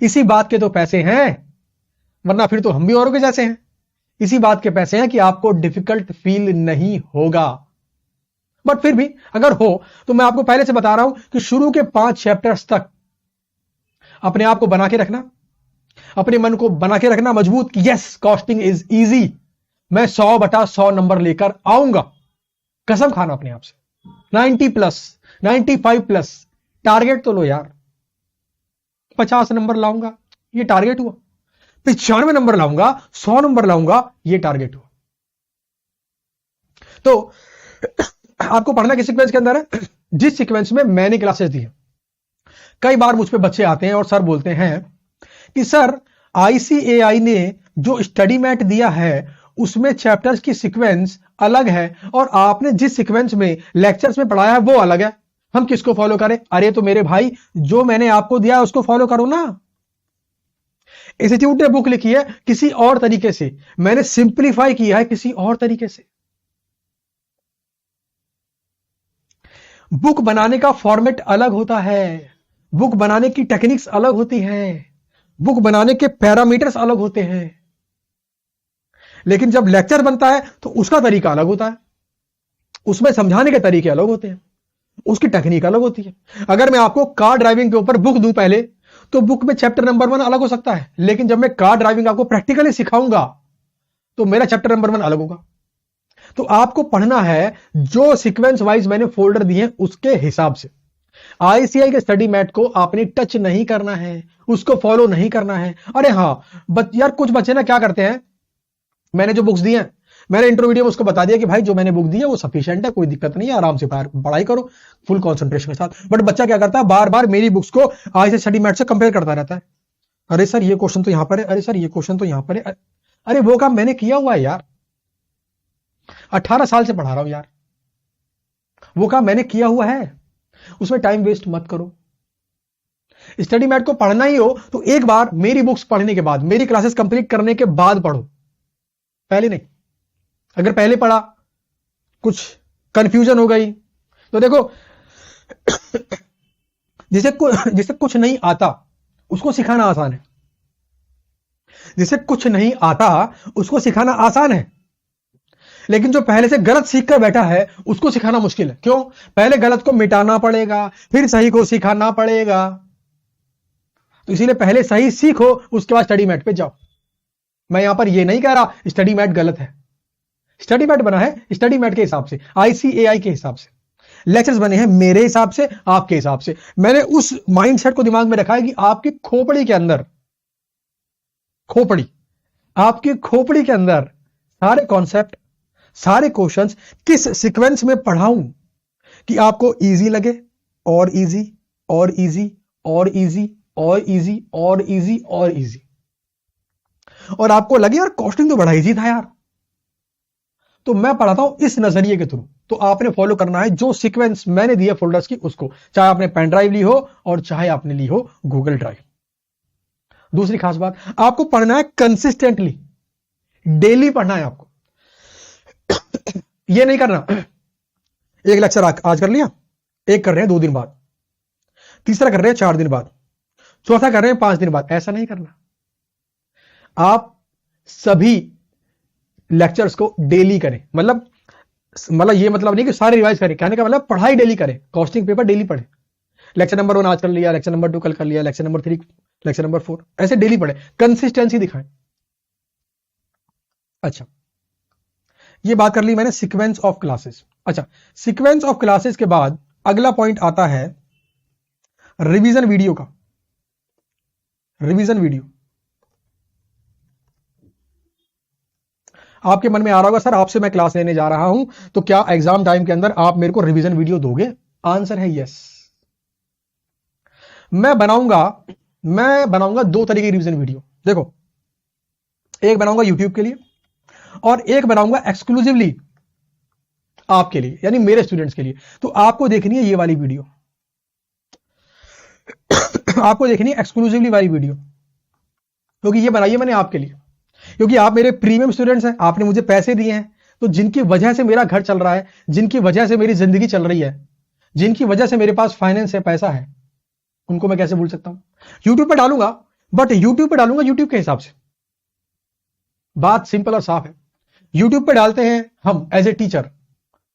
इसी बात के तो पैसे हैं, वरना फिर तो हम भी औरों के जैसे हैं। इसी बात के पैसे हैं कि आपको डिफिकल्ट फील नहीं होगा। बट फिर भी अगर हो तो मैं आपको पहले से बता रहा हूं कि शुरू के 5 चैप्टर्स तक अपने आप को बना के रखना, अपने मन को बना के रखना मजबूत कि यस कॉस्टिंग इज इजी, मैं 100/100 नंबर लेकर आऊंगा। कसम खाना अपने आप से, 90+, 95+, टारगेट तो लो यार। 50 नंबर लाऊंगा, ये टारगेट हुआ। 95 नंबर लाऊंगा, 100 नंबर लाऊंगा, ये टारगेट हुआ। तो आपको पढ़ना किस सीक्वेंस के अंदर है? जिस सीक्वेंस में मैंने क्लासेस दी है। कई बार मुझ पे बच्चे आते हैं और सर बोलते हैं कि सर ICAI ने जो स्टडी मैट दिया है उसमें चैप्टर्स की सीक्वेंस अलग है और आपने जिस सीक्वेंस में लेक्चर्स में पढ़ाया है वो अलग है, हम किसको फॉलो करें? अरे तो मेरे भाई, जो मैंने आपको दिया है उसको फॉलो करो ना। इंस्टीट्यूट ने बुक लिखी है किसी और तरीके से, मैंने सिंप्लीफाई किया है किसी और तरीके से। बुक बनाने का फॉर्मेट अलग होता है, बुक बनाने की टेक्निक्स अलग होती हैं, बुक बनाने के पैरामीटर्स अलग होते हैं। लेकिन जब लेक्चर बनता है तो उसका तरीका अलग होता है, उसमें समझाने के तरीके अलग होते हैं, उसकी टेक्निक अलग होती है। अगर मैं आपको कार ड्राइविंग के ऊपर बुक दूं पहले, तो बुक में चैप्टर नंबर 1 अलग हो सकता है, लेकिन जब मैं कार ड्राइविंग आपको प्रैक्टिकली सिखाऊंगा तो मेरा चैप्टर नंबर 1 अलग होगा। तो आपको पढ़ना है जो सीक्वेंस वाइज मैंने फोल्डर दिए हैं उसके हिसाब से। आईसीआई के स्टडी मैट को आपने टच नहीं करना है, उसको फॉलो नहीं करना है। अरे हां यार, कुछ बच्चे ना क्या करते हैं, मैंने जो बुक्स दी हैं, मैंने इंट्रो वीडियो में उसको बता दिया कि भाई जो मैंने बुक दी है वो सफिशिएंट है, कोई दिक्कत नहीं है, आराम से पढ़ाई करो फुल कंसंट्रेशन के साथ। बट बच्चा क्या करता है, बार बार मेरी बुक्स को आईसीआई स्टडी मैट से कंपेयर करता रहता है। अरे सर ये क्वेश्चन तो यहां पर है, अरे सर ये क्वेश्चन तो यहां पर है। अरे वो काम मैंने किया हुआ है यार, 18 साल से पढ़ा रहा हूं यार, वो काम मैंने किया हुआ है, उसमें टाइम वेस्ट मत करो। स्टडी मैट को पढ़ना ही हो तो एक बार मेरी बुक्स पढ़ने के बाद, मेरी क्लासेस कंप्लीट करने के बाद पढ़ो, पहले नहीं। अगर पहले पढ़ा, कुछ कंफ्यूजन हो गई तो देखो जिसे कुछ नहीं आता उसको सिखाना आसान है, जिसे कुछ नहीं आता उसको सिखाना आसान है। लेकिन जो पहले से गलत सीख कर बैठा है उसको सिखाना मुश्किल है। क्यों? पहले गलत को मिटाना पड़ेगा, फिर सही को सिखाना पड़ेगा। तो इसीलिए पहले सही सीखो, उसके बाद स्टडी मैट पे जाओ। मैं यहां पर यह नहीं कह रहा स्टडी मैट गलत है, स्टडी मैट बना है स्टडी मैट के हिसाब से, आईसीएआई के हिसाब से, लेक्चर्स बने हैं मेरे हिसाब से, आपके हिसाब से। मैंने उस माइंडसेट को दिमाग में रखा है कि आपकी खोपड़ी के अंदर, आपकी खोपड़ी के अंदर सारे कॉन्सेप्ट, सारे क्वेश्चंस किस सीक्वेंस में पढ़ाऊं कि आपको इजी लगे, और इजी और इजी और इजी और इजी और इजी और इजी, और आपको लगे यार कॉस्टिंग तो बड़ा इजी था यार। तो मैं पढ़ाता हूं इस नजरिए के थ्रू। तो आपने फॉलो करना है जो सीक्वेंस मैंने दिया फोल्डर्स की उसको, चाहे आपने पेन ड्राइव ली हो और चाहे आपने ली हो गूगल ड्राइव। दूसरी खास बात, आपको पढ़ना है कंसिस्टेंटली, डेली पढ़ना है आपको। यह नहीं करना एक लेक्चर आज कर लिया, एक कर रहे हैं 2 दिन बाद, तीसरा कर रहे हैं 4 दिन बाद, चौथा कर रहे हैं 5 दिन बाद। ऐसा नहीं करना। आप सभी लेक्चर्स को डेली करें। मतलब ये मतलब नहीं कि सारे रिवाइज करें, कहने का मतलब पढ़ाई डेली करें, कॉस्टिंग पेपर डेली पढ़े। लेक्चर नंबर 1 आज कर लिया, लेक्चर नंबर 2 कल कर लिया, लेक्चर नंबर 3, लेक्चर नंबर 4, ऐसे डेली पढ़े, कंसिस्टेंसी दिखाएं। अच्छा, ये बात कर ली मैंने सीक्वेंस ऑफ क्लासेस। अच्छा, सीक्वेंस ऑफ क्लासेस के बाद अगला पॉइंट आता है रिवीजन वीडियो का। रिवीजन वीडियो आपके मन में आ रहा होगा, सर आपसे मैं क्लास लेने जा रहा हूं तो क्या एग्जाम टाइम के अंदर आप मेरे को रिवीजन वीडियो दोगे? आंसर है यस। मैं बनाऊंगा 2 तरह की रिवीजन वीडियो। देखो, एक बनाऊंगा यूट्यूब के लिए और एक बनाऊंगा एक्सक्लूसिवली आपके लिए, यानी मेरे स्टूडेंट्स के लिए। तो आपको देखनी है ये वाली वीडियो, आपको देखनी है एक्सक्लूसिवली वाली वीडियो, क्योंकि ये बनाई है मैंने आपके लिए, क्योंकि आप मेरे प्रीमियम स्टूडेंट्स हैं, आपने मुझे पैसे दिए हैं। तो जिनकी वजह से मेरा घर चल रहा है, जिनकी वजह से मेरी जिंदगी चल रही है, जिनकी वजह से मेरे पास फाइनेंस है, पैसा है, उनको मैं कैसे भूल सकता हूं? यूट्यूब पे डालूंगा, बट यूट्यूब पे डालूंगा यूट्यूब के हिसाब से। बात सिंपल और साफ है। यूट्यूब पे डालते हैं हम एज ए टीचर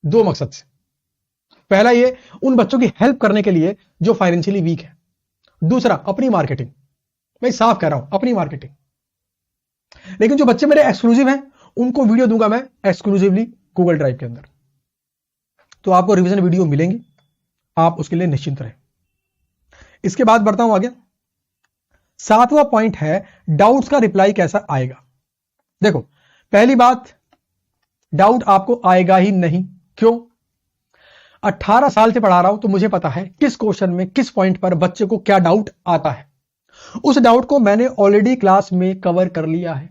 2 मकसद से। पहला, ये उन बच्चों की हेल्प करने के लिए जो फाइनेंशियली वीक है। दूसरा, अपनी मार्केटिंग। मैं साफ कह रहा हूं, अपनी मार्केटिंग। लेकिन जो बच्चे मेरे एक्सक्लूसिव हैं उनको वीडियो दूंगा मैं एक्सक्लूसिवली गूगल ड्राइव के अंदर। तो आपको रिवीजन वीडियो मिलेंगी, आप उसके लिए निश्चिंत रहें। इसके बाद बढ़ता हूं आगे। 7वां पॉइंट है डाउट्स का रिप्लाई कैसा आएगा। देखो, पहली बात, डाउट आपको आएगा ही नहीं। क्यों? 18 साल से पढ़ा रहा हूं तो मुझे पता है किस क्वेश्चन में, किस पॉइंट पर बच्चे को क्या डाउट आता है। उस डाउट को मैंने ऑलरेडी क्लास में कवर कर लिया है।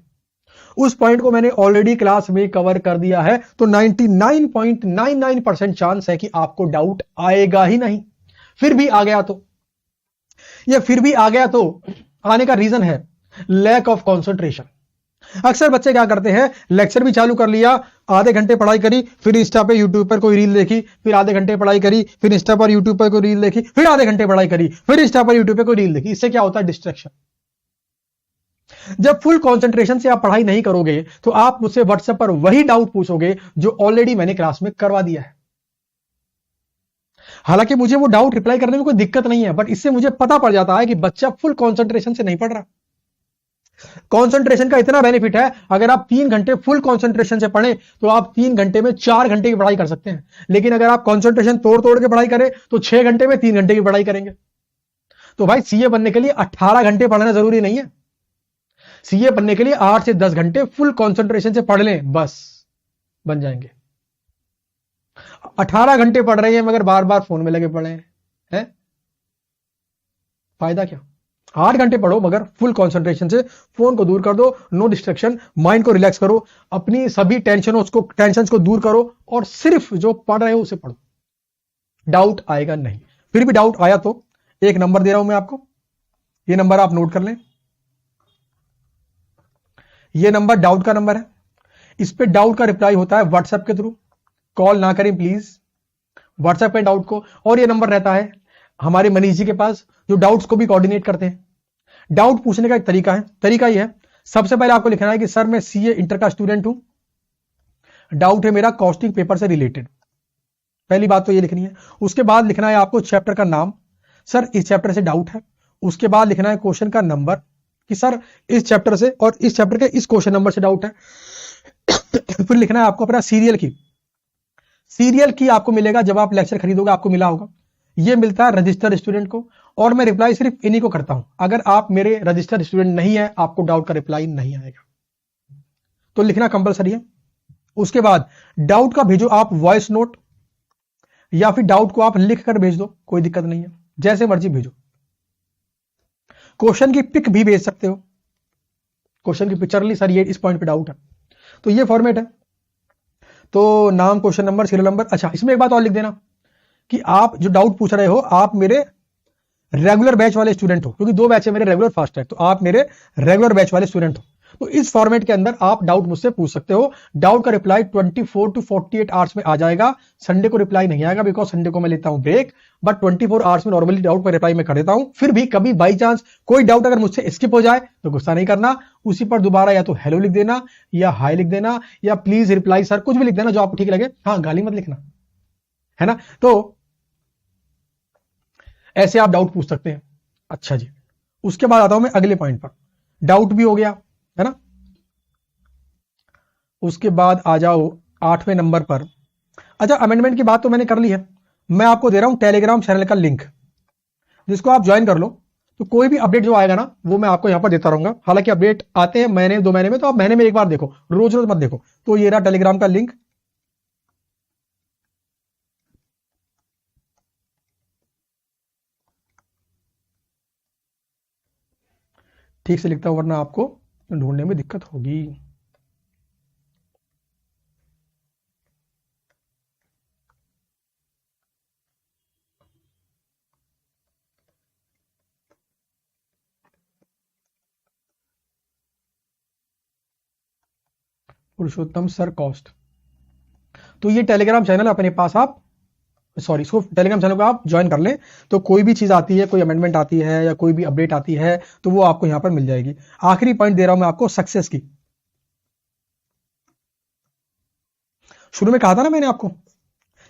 उस पॉइंट को मैंने ऑलरेडी क्लास में कवर कर दिया है, तो 99.99% चांस है कि आपको डाउट आएगा ही नहीं। फिर भी आ गया तो, ये फिर भी आ गया तो आने का रीजन है लैक ऑफ कंसंट्रेशन। अक्सर बच्चे क्या करते हैं, लेक्चर भी चालू कर लिया, आधे घंटे पढ़ाई करी, फिर इंस्टा पे यूट्यूब पर कोई रील देखी, फिर आधे घंटे पढ़ाई करी, फिर इंस्टा पर यूट्यूब पर कोई रील देखी, फिर आधे घंटे पढ़ाई करी, फिर इंस्टा पर यूट्यूब पर कोई रील देखी। इससे क्या होता है, डिस्ट्रैक्शन। जब फुल कंसंट्रेशन से आप पढ़ाई नहीं करोगे तो आप मुझसे व्हाट्सएप पर वही डाउट पूछोगे जो ऑलरेडी मैंने क्लास में करवा दिया है। हालांकि मुझे वो डाउट रिप्लाई करने में कोई दिक्कत नहीं है, बट इससे मुझे पता पड़ जाता है कि बच्चा फुल कंसंट्रेशन से नहीं पढ़ रहा। कंसंट्रेशन का इतना बेनिफिट है, अगर आप 3 घंटे फुल कंसंट्रेशन से पढ़ें तो आप 3 घंटे में 4 घंटे की पढ़ाई कर सकते हैं। लेकिन अगर आप कंसंट्रेशन तोड़ तोड़ के पढ़ाई करें तो 6 घंटे में 3 घंटे की पढ़ाई करेंगे। तो भाई सीए बनने के लिए 18 घंटे पढ़ना जरूरी नहीं है। सीए बनने के लिए 8 से 10 घंटे फुल कंसंट्रेशन से पढ़ लें, बस बन जाएंगे। 18 घंटे पढ़ रहे हैं मगर बार बार फोन में लगे पड़े हैं, फायदा क्या? 8 घंटे पढ़ो मगर फुल कंसंट्रेशन से, फोन को दूर कर दो, नो डिस्ट्रैक्शन, माइंड को रिलैक्स करो, अपनी सभी टेंशनों को दूर करो और सिर्फ जो पढ़ रहे हो उसे पढ़ो। डाउट आएगा नहीं। फिर भी डाउट आया तो एक नंबर दे रहा हूं मैं आपको, ये नंबर आप नोट कर लें। ये नंबर डाउट का नंबर है। इस पे डाउट का रिप्लाई होता है व्हाट्सएप के थ्रू। कॉल ना करें प्लीज, व्हाट्सएप पे डाउट को। और ये नंबर रहता है हमारे मनीष जी के पास, जो डाउट्स को भी कोऑर्डिनेट करते हैं। डाउट पूछने का एक तरीका है, तरीका ये है, सबसे पहले आपको लिखना है कि सर मैं सीए इंटर का स्टूडेंट हूं, डाउट है मेरा कॉस्टिंग पेपर से रिलेटेड। पहली बात तो ये लिखनी है। उसके बाद लिखना है आपको चैप्टर का नाम, सर इस चैप्टर से डाउट है। उसके बाद लिखना है क्वेश्चन का नंबर कि सर इस चैप्टर से और इस चैप्टर के इस क्वेश्चन नंबर से डाउट है। फिर लिखना है आपको अपना सीरियल की। सीरियल की आपको मिलेगा जब आप लेक्चर खरीदोगे, आपको मिला होगा। ये मिलता है रजिस्टर्ड स्टूडेंट को, और मैं रिप्लाई सिर्फ इन्हीं को करता हूं। अगर आप मेरे रजिस्टर्ड स्टूडेंट नहीं है, आपको डाउट का रिप्लाई नहीं आएगा। तो लिखना कंपलसरी है। उसके बाद डाउट का भेजो आप वॉइस नोट, या फिर डाउट को आप लिख कर भेज दो, कोई दिक्कत नहीं है, जैसे मर्जी भेजो। क्वेश्चन की पिक भी भेज सकते हो, क्वेश्चन की पिक्चरली सर ये इस पॉइंट पे डाउट है, तो ये फॉर्मेट है। तो नाम, क्वेश्चन नंबर, सीरियल नंबर। अच्छा, इसमें एक बात और लिख देना कि आप जो डाउट पूछ रहे हो आप मेरे रेगुलर बैच वाले स्टूडेंट हो, क्योंकि 2 बैच है मेरे रेगुलर फास्ट ट्रैक, तो आप मेरे रेगुलर बैच वाले स्टूडेंट हो। तो इस फॉर्मेट के अंदर आप डाउट मुझसे पूछ सकते हो। डाउट का रिप्लाई 24 to 48 आवर्स में आ जाएगा। संडे को रिप्लाई नहीं आएगा, बिकॉज संडे को मैं लेता हूं ब्रेक, बट 24 आवर्स में नॉर्मली डाउट का रिप्लाई मैं कर देता हूं। फिर भी कभी बाई चांस कोई डाउट अगर मुझसे स्किप हो जाए तो गुस्सा नहीं करना, उसी पर दोबारा या तो हेलो लिख देना, या हाई लिख देना, या प्लीज रिप्लाई सर, कुछ भी लिख देना जो आपको ठीक लगे। हाँ, गाली मत लिखना, है ना। तो ऐसे आप डाउट पूछ सकते हैं। अच्छा जी, उसके बाद आता हूं मैं अगले पॉइंट पर। डाउट भी हो गया, है ना। उसके बाद आ जाओ 8वें नंबर पर। अच्छा, अमेंडमेंट की बात तो मैंने कर ली है। मैं आपको दे रहा हूं टेलीग्राम चैनल का लिंक, जिसको आप ज्वाइन कर लो, तो कोई भी अपडेट जो आएगा ना वो मैं आपको यहां पर देता रहूंगा। हालांकि अपडेट आते हैं महीने 2 महीने में, तो आप महीने में एक बार देखो, रोज रोज मत देखो। तो ये रहा टेलीग्राम का लिंक। ठीक से लिखता हूं वरना आपको ढूंढने में दिक्कत होगी। पुरुषोत्तम सर कॉस्ट। तो ये टेलीग्राम चैनल अपने पास आप, सॉरी, इसको टेलीग्राम चैनल को आप ज्वाइन कर लें। तो कोई भी चीज आती है, कोई अमेंडमेंट आती है या कोई भी अपडेट आती है, तो वो आपको यहां पर मिल जाएगी। आखिरी पॉइंट दे रहा हूं मैं आपको सक्सेस की। शुरू में कहा था ना मैंने आपको,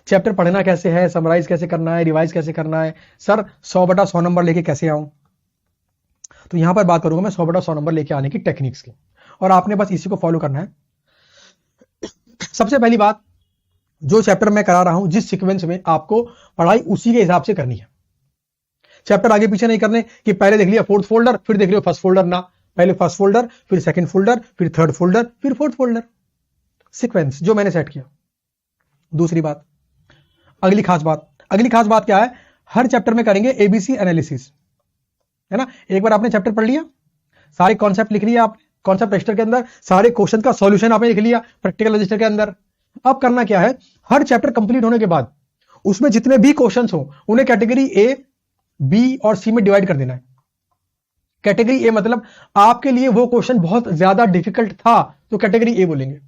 चैप्टर पढ़ना कैसे है, समराइज कैसे करना है, रिवाइज कैसे करना है, सर 100/100 नंबर लेके कैसे आऊं। तो यहां पर बात करूंगा मैं 100/100 नंबर लेके आने की टेक्निक्स की, और आपने बस इसी को फॉलो करना है। सबसे पहली बात, जो चैप्टर मैं करा रहा हूं, जिस सीक्वेंस में, आपको पढ़ाई उसी के हिसाब से करनी है। चैप्टर आगे पीछे नहीं करने कि पहले देख लिया 4th फोल्डर, फिर देख लिया फर्स्ट फोल्डर, ना, पहले फर्स्ट फोल्डर, फिर सेकंड फोल्डर, फिर थर्ड फोल्डर, फिर फोर्थ फोल्डर, सीक्वेंस जो मैंने सेट किया। दूसरी बात, अगली खास बात क्या है, हर चैप्टर में करेंगे एबीसी एनालिसिस, है ना। एक बार आपने चैप्टर पढ़ लिया, सारे कॉन्सेप्ट लिख लिया आपने, कॉन्सेप्ट रजिस्टर के अंदर सारे क्वेश्चन का सॉल्यूशन आपने लिख लिया प्रैक्टिकल रजिस्टर के अंदर। अब करना क्या है, हर चैप्टर कंप्लीट होने के बाद उसमें जितने भी क्वेश्चंस हो उन्हें कैटेगरी ए, बी और सी में डिवाइड कर देना है। कैटेगरी ए मतलब आपके लिए वो क्वेश्चन बहुत ज्यादा डिफिकल्ट था तो कैटेगरी ए बोलेंगे।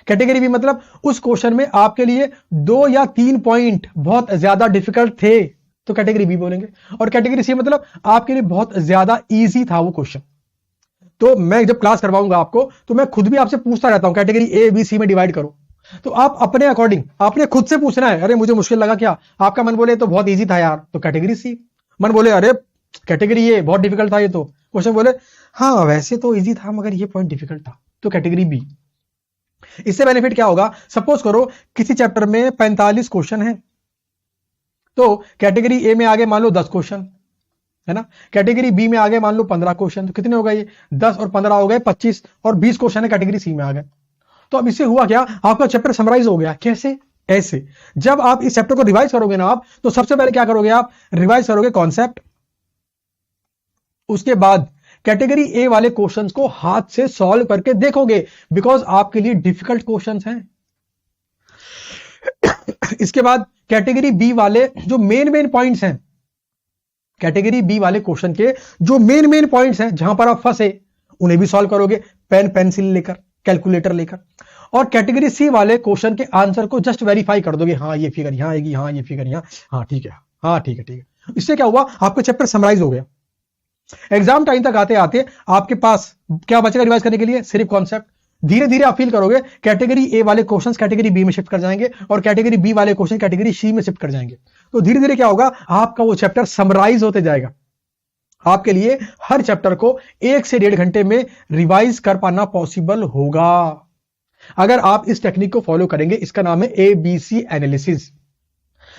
कैटेगरी बी मतलब उस क्वेश्चन में आपके लिए 2 या 3 पॉइंट बहुत ज्यादा डिफिकल्ट थे तो कैटेगरी बी बोलेंगे। और कैटेगरी सी मतलब आपके लिए बहुत ज्यादा इजी था वो क्वेश्चन। तो मैं जब क्लास करवाऊंगा आपको तो मैं खुद भी आपसे पूछता रहता हूं कैटेगरी ए, बी, सी में डिवाइड करो। तो आप अपने अकॉर्डिंग आपने खुद से पूछना है, अरे मुझे मुश्किल लगा क्या, आपका मन बोले तो बहुत इजी था यार तो कैटेगरी सी, मन बोले अरे कैटेगरी ये बहुत डिफिकल्ट था ये तो क्वेश्चन बोले हाँ वैसे तो इजी था मगर ये पॉइंट डिफिकल्ट था तो कैटेगरी बी। इससे बेनिफिट क्या होगा, सपोज करो किसी चैप्टर में 45 क्वेश्चन है तो कैटेगरी ए में आगे मान लो 10 क्वेश्चन है ना, कैटेगरी बी में आगे मान लो 15 क्वेश्चन, तो कितने हो गए ये 10 और 15 हो गए 25 और 20 क्वेश्चन है कैटेगरी सी में आ गए। तो अब इससे हुआ क्या, आपका चैप्टर समराइज हो गया। कैसे, ऐसे जब आप इस चैप्टर को रिवाइज करोगे ना आप तो सबसे पहले क्या करोगे, आप रिवाइज करोगे कॉन्सेप्ट, उसके बाद कैटेगरी ए वाले क्वेश्चंस को हाथ से सॉल्व करके देखोगे बिकॉज आपके लिए डिफिकल्ट क्वेश्चंस हैं। इसके बाद कैटेगरी बी वाले जो मेन पॉइंट्स हैं, कैटेगरी बी वाले क्वेश्चन के जो मेन पॉइंट्स हैं जहां पर आप फंसे उन्हें भी सॉल्व करोगे पेन पेंसिल लेकर, कैलकुलेटर लेकर। और कैटेगरी सी वाले क्वेश्चन के आंसर को जस्ट वेरीफाई कर दोगे, हाँ ये फिगर यहां आएगी, हाँ ये फिगर यहां, हाँ ठीक है, हाँ ठीक है, ठीक है। इससे क्या हुआ, आपका चैप्टर समराइज हो गया। एग्जाम टाइम तक आते आते आपके पास क्या बचेगा रिवाइज करने के लिए, सिर्फ कॉन्सेप्ट। धीरे धीरे आप फील करोगे कैटेगरी ए वाले क्वेश्चंस कैटेगरी बी में शिफ्ट कर जाएंगे और कैटेगरी बी वाले क्वेश्चन कैटेगरी सी में शिफ्ट कर जाएंगे। तो धीरे धीरे क्या होगा, आपका वो चैप्टर समराइज होते जाएगा। आपके लिए हर चैप्टर को 1 से 1.5 घंटे में रिवाइज कर पाना पॉसिबल होगा अगर आप इस टेक्निक को फॉलो करेंगे। इसका नाम है ABC एनालिसिस।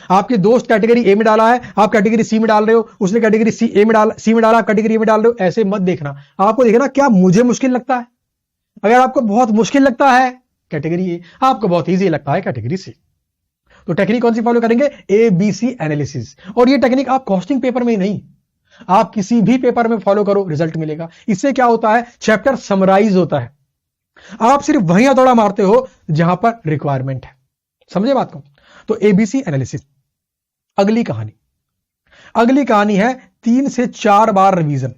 आपके दोस्त कैटेगरी ए में डाला है, आप कैटेगरी सी में डाल रहे हो, उसने कैटेगरी सी में डाला, आप कैटेगरी ए में डाल रहे हो। ऐसे मत देखना, आपको देखना क्या मुझे मुश्किल लगता है। अगर आपको बहुत मुश्किल लगता है कैटेगरी ए, आपको बहुत इजी लगता है कैटेगरी सी। तो टेक्निक कौन सी फॉलो करेंगे, ABC एनालिसिस। और ये टेक्निक आप कॉस्टिंग पेपर में ही नहीं, आप किसी भी पेपर में फॉलो करो, रिजल्ट मिलेगा। इससे क्या होता है, चैप्टर समराइज होता है। आप सिर्फ वहीं हथौड़ा मारते हो जहां पर रिक्वायरमेंट है। समझे बात को। तो ABC एनालिसिस। अगली कहानी है 3 से 4 बार रिवीजन।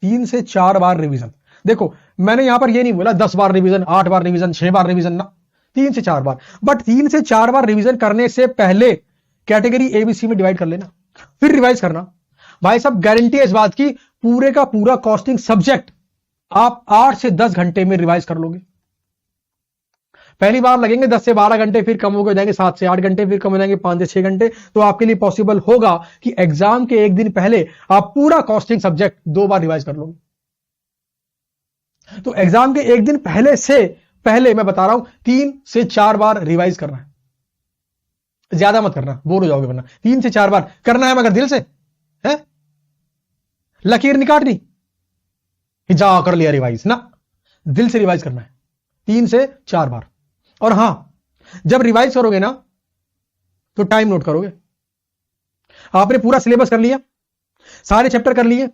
3 से 4 बार रिवीजन। देखो मैंने यहां पर यह नहीं बोला 10 बार रिवीजन, 8 बार रिवीजन, 6 बार रिवीजन ना, 3 से 4 बार। बट 3 से 4 बार रिवीजन करने से पहले कैटेगरी ABC में डिवाइड कर लेना, फिर रिवाइज करना। भाई साहब गारंटी है इस बात की, पूरे का पूरा कॉस्टिंग सब्जेक्ट आप 8 से 10 घंटे में रिवाइज कर लोगे। पहली बार लगेंगे 10 से 12 घंटे, फिर कम हो जाएंगे 7 से 8 घंटे, फिर कम हो जाएंगे 5 से 6 घंटे। तो आपके लिए पॉसिबल होगा कि एग्जाम के 1 दिन पहले आप पूरा कॉस्टिंग सब्जेक्ट 2 बार रिवाइज कर लोगे। तो एग्जाम के 1 दिन पहले से पहले मैं बता रहा हूं 3 से 4 बार रिवाइज करना है। ज्यादा मत करना, बोर हो जाओगे वरना। 3 से 4 बार करना है मगर दिल से है, लकीर नहीं काटनी जा कर लिया रिवाइज ना, दिल से रिवाइज करना है 3 से 4 बार। और हां जब रिवाइज करोगे ना तो टाइम नोट करोगे। आपने पूरा सिलेबस कर लिया, सारे चैप्टर कर लिए,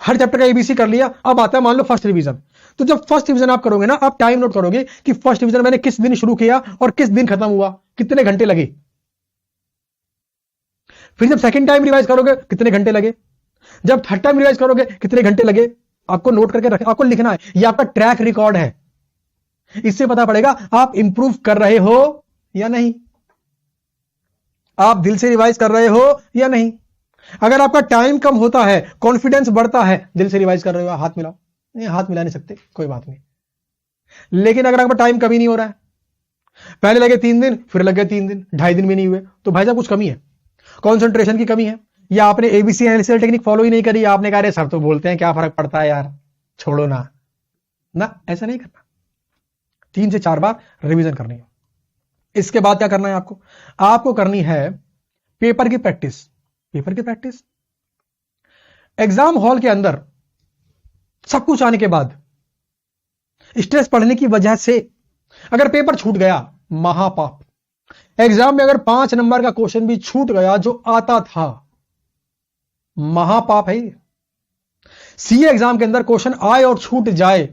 हर चैप्टर का ABC कर लिया। अब आता है मान लो फर्स्ट रिवीजन। तो जब फर्स्ट रिवीजन आप करोगे ना, आप टाइम नोट करोगे कि फर्स्ट रिवीजन मैंने किस दिन शुरू किया और किस दिन खत्म हुआ, कितने घंटे लगे। फिर जब सेकंड टाइम रिवाइज करोगे कितने घंटे लगे, जब थर्ड टाइम रिवाइज करोगे कितने घंटे लगे। आपको नोट करके रखना, आपको लिखना है, यह आपका ट्रैक रिकॉर्ड है। इससे पता पड़ेगा आप इंप्रूव कर रहे हो या नहीं, आप दिल से रिवाइज कर रहे हो या नहीं। अगर आपका टाइम कम होता है, कॉन्फिडेंस बढ़ता है, दिल से रिवाइज कर रहे हो, हाथ मिलाओ। नहीं, हाथ मिला नहीं सकते, कोई बात नहीं। लेकिन अगर आपका टाइम कभी नहीं हो रहा है, पहले लगे 3 दिन, फिर लगे 3 दिन, 2.5 दिन भी नहीं हुए, तो भाई साहब कुछ कमी है, कॉन्सेंट्रेशन की कमी है, या आपने ABC एनालिसिस टेक्निक फॉलो ही नहीं करी, आपने कहा अरे सर तो बोलते हैं क्या फर्क पड़ता है यार, छोड़ो ना। ना, ऐसा नहीं करना। 3 से 4 बार रिवीजन करनी है। इसके बाद क्या करना है आपको करनी है पेपर की प्रैक्टिस। पेपर की प्रैक्टिस एग्जाम हॉल के अंदर सब कुछ आने के बाद स्ट्रेस पढ़ने की वजह से अगर पेपर छूट गया, महापाप। एग्जाम में अगर 5 नंबर का क्वेश्चन भी छूट गया जो आता था, महापाप है। सीए एग्जाम के अंदर क्वेश्चन आए और छूट जाए,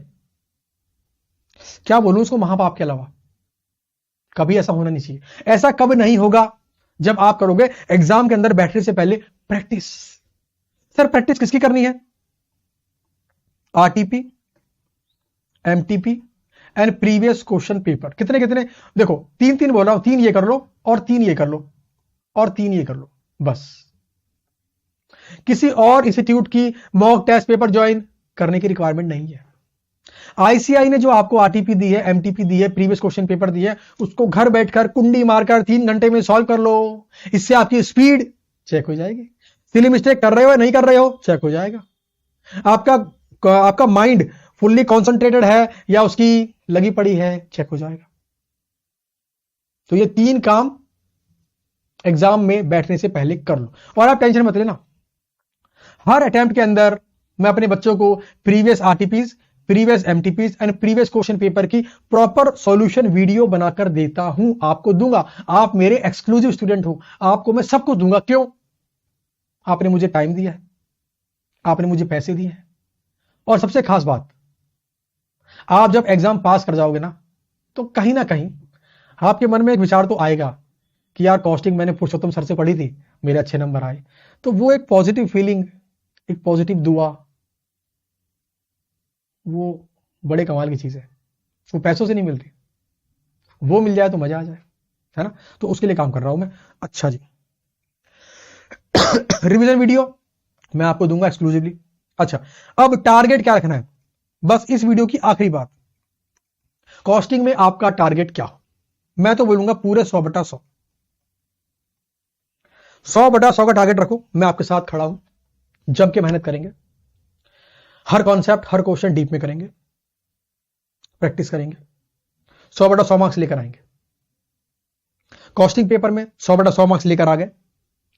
क्या बोलूं उसको महापाप के अलावा। कभी ऐसा होना नहीं चाहिए। ऐसा कब नहीं होगा? जब आप करोगे एग्जाम के अंदर बैठने से पहले प्रैक्टिस। सर प्रैक्टिस किसकी करनी है? RTP, MTP and previous question paper. कितने कितने? देखो 3 बोल रहा हूं, 3 ये कर लो और 3 ये कर लो और 3 ये कर लो, बस। किसी और इंस्टीट्यूट की मॉक टेस्ट पेपर ज्वाइन करने की रिक्वायरमेंट नहीं है। आईसीआई ने जो आपको आरटीपी दी है, एमटीपी दी है, प्रीवियस क्वेश्चन पेपर दी है, उसको घर बैठकर कुंडी मारकर 3 घंटे में सॉल्व कर लो। इससे आपकी स्पीड चेक हो जाएगी। सिली मिस्टेक कर रहे हो नहीं कर रहे हो, चेक हो जाएगा। आपका माइंड फुल्ली कॉन्सेंट्रेटेड है या उसकी लगी पड़ी है, चेक हो जाएगा। तो ये 3 काम एग्जाम में बैठने से पहले कर लो। और आप टेंशन मत लेना, हर अटेम्प्ट के अंदर मैं अपने बच्चों को previous RTPs, previous MTPs and previous question paper की प्रॉपर सॉल्यूशन वीडियो बनाकर देता हूं, आपको दूंगा। आप मेरे एक्सक्लूसिव स्टूडेंट हो, आपको मैं सब कुछ दूंगा। क्यों? आपने मुझे टाइम दिया है, आपने मुझे पैसे दिए हैं, और सबसे खास बात, आप जब एग्जाम पास कर जाओगे ना, तो कहीं ना कहीं आपके मन में एक विचार तो आएगा कि यार कॉस्टिंग मैंने पुरुषोत्तम सर से पढ़ी थी, मेरे अच्छे नंबर आए। तो वो एक पॉजिटिव फीलिंग, एक पॉजिटिव दुआ, वो बड़े कमाल की चीज है। वो पैसों से नहीं मिलती, वो मिल जाए तो मजा आ जाए, है ना। तो उसके लिए काम कर रहा हूं मैं। अच्छा जी, रिवीजन वीडियो मैं आपको दूंगा एक्सक्लूसिवली। अच्छा, अब टारगेट क्या रखना है, बस इस वीडियो की आखिरी बात, कॉस्टिंग में आपका टारगेट क्या हो? मैं तो बोलूंगा पूरे 100/100, 100/100 का टारगेट रखो। मैं आपके साथ खड़ा हूं, जम के मेहनत करेंगे, हर कॉन्सेप्ट, हर क्वेश्चन डीप में करेंगे, प्रैक्टिस करेंगे, 100/100 मार्क्स लेकर आएंगे। कॉस्टिंग पेपर में 100/100 मार्क्स लेकर आ गए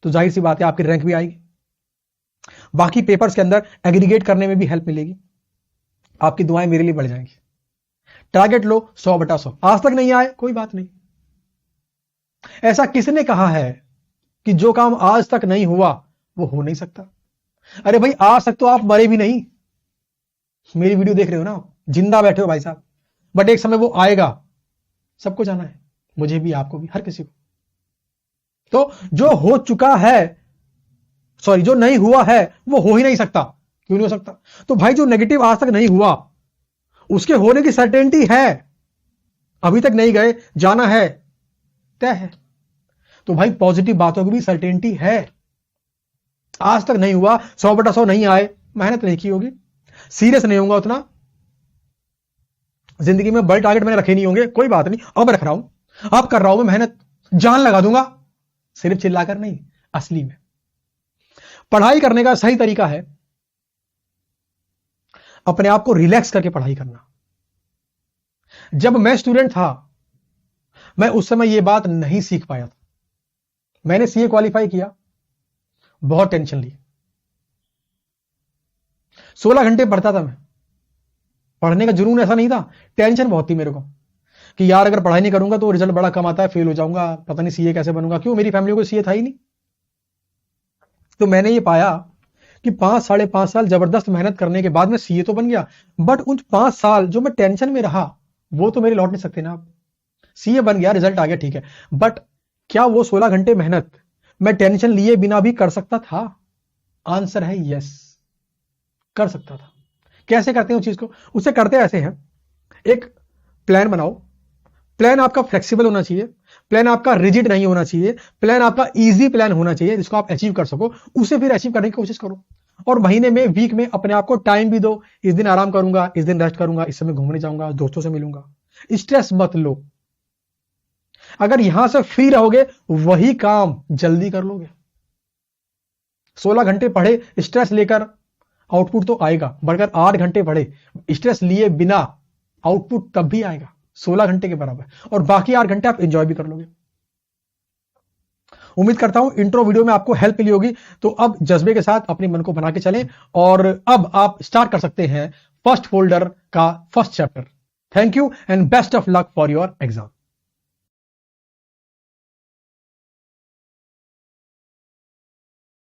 तो जाहिर सी बात है आपकी रैंक भी आएगी। बाकी पेपर्स के अंदर एग्रीगेट करने में भी हेल्प मिलेगी, आपकी दुआएं मेरे लिए बढ़ जाएंगी। टारगेट लो 100/100। आज तक नहीं आए कोई बात नहीं। ऐसा किसने कहा है कि जो काम आज तक नहीं हुआ वो हो नहीं सकता? अरे भाई आज तक तो आप मरे भी नहीं, मेरी वीडियो देख रहे हो ना, जिंदा बैठे हो भाई साहब, बट एक समय वो आएगा, सबको जाना है, मुझे भी, आपको भी, हर किसी को। तो जो हो चुका है, सॉरी जो नहीं हुआ है वो हो ही नहीं सकता। क्यों नहीं हो सकता? तो भाई जो नेगेटिव आज तक नहीं हुआ उसके होने की सर्टेनिटी है, अभी तक नहीं गए, जाना है, तय है। तो भाई पॉजिटिव बातों की भी सर्टेनिटी है। आज तक नहीं हुआ, 100/100 नहीं आए, मेहनत नहीं की होगी, सीरियस नहीं होगा उतना, जिंदगी में बड़े टारगेट मैंने रखे नहीं होंगे, कोई बात नहीं, अब रख रहा हूं, अब कर रहा हूं मैं मेहनत, जान लगा दूंगा, सिर्फ चिल्लाकर नहीं, असली में। पढ़ाई करने का सही तरीका है अपने आप को रिलैक्स करके पढ़ाई करना। जब मैं स्टूडेंट था, मैं उस समय यह बात नहीं सीख पाया था। मैंने सीए क्वालिफाई किया, बहुत टेंशन ली, 16 घंटे पढ़ता था मैं। पढ़ने का जुनून ऐसा नहीं था, टेंशन बहुत थी मेरे को कि यार अगर पढ़ाई नहीं करूंगा तो रिजल्ट बड़ा कम आता है, फेल हो जाऊंगा, पता नहीं सीए कैसे बनूंगा। क्यों? मेरी फैमिली को सीए था ही नहीं। तो मैंने ये पाया कि 5-5.5 साल जबरदस्त मेहनत करने के बाद मैं सीए तो बन गया, बट उन 5 साल जो मैं टेंशन में रहा वो तो मेरे लौट नहीं सकते ना। आप सीए बन गया, रिजल्ट आ गया, ठीक है, बट क्या वो 16 घंटे मेहनत मैं टेंशन लिए बिना भी कर सकता था? आंसर है यस, कर सकता था। कैसे करते हैं उस चीज को? उसे करते ऐसे हैं, एक प्लान बनाओ। प्लान आपका फ्लेक्सिबल होना चाहिए, प्लान आपका रिजिड नहीं होना चाहिए, प्लान आपका इजी प्लान होना चाहिए जिसको आप अचीव कर सको। उसे फिर अचीव करने की कोशिश करो, और महीने में, वीक में अपने आप को टाइम भी दो। इस दिन आराम करूंगा, इस दिन रेस्ट करूंगा, इस समय घूमने जाऊंगा, दोस्तों से मिलूंगा। स्ट्रेस मत लो। अगर यहां से फ्री रहोगे वही काम जल्दी कर लोगे। 16 घंटे पढ़े स्ट्रेस लेकर, आउटपुट तो आएगा, बढ़कर 8 घंटे पढ़े स्ट्रेस लिए बिना, आउटपुट तब भी आएगा 16 घंटे के बराबर, और बाकी 8 घंटे आप एंजॉय भी कर लोगे। उम्मीद करता हूं इंट्रो वीडियो में आपको हेल्प मिली होगी। तो अब जज्बे के साथ अपने मन को बना के चलें, और अब आप स्टार्ट कर सकते हैं फर्स्ट फोल्डर का first chapter. Thank you and best of luck for your exam.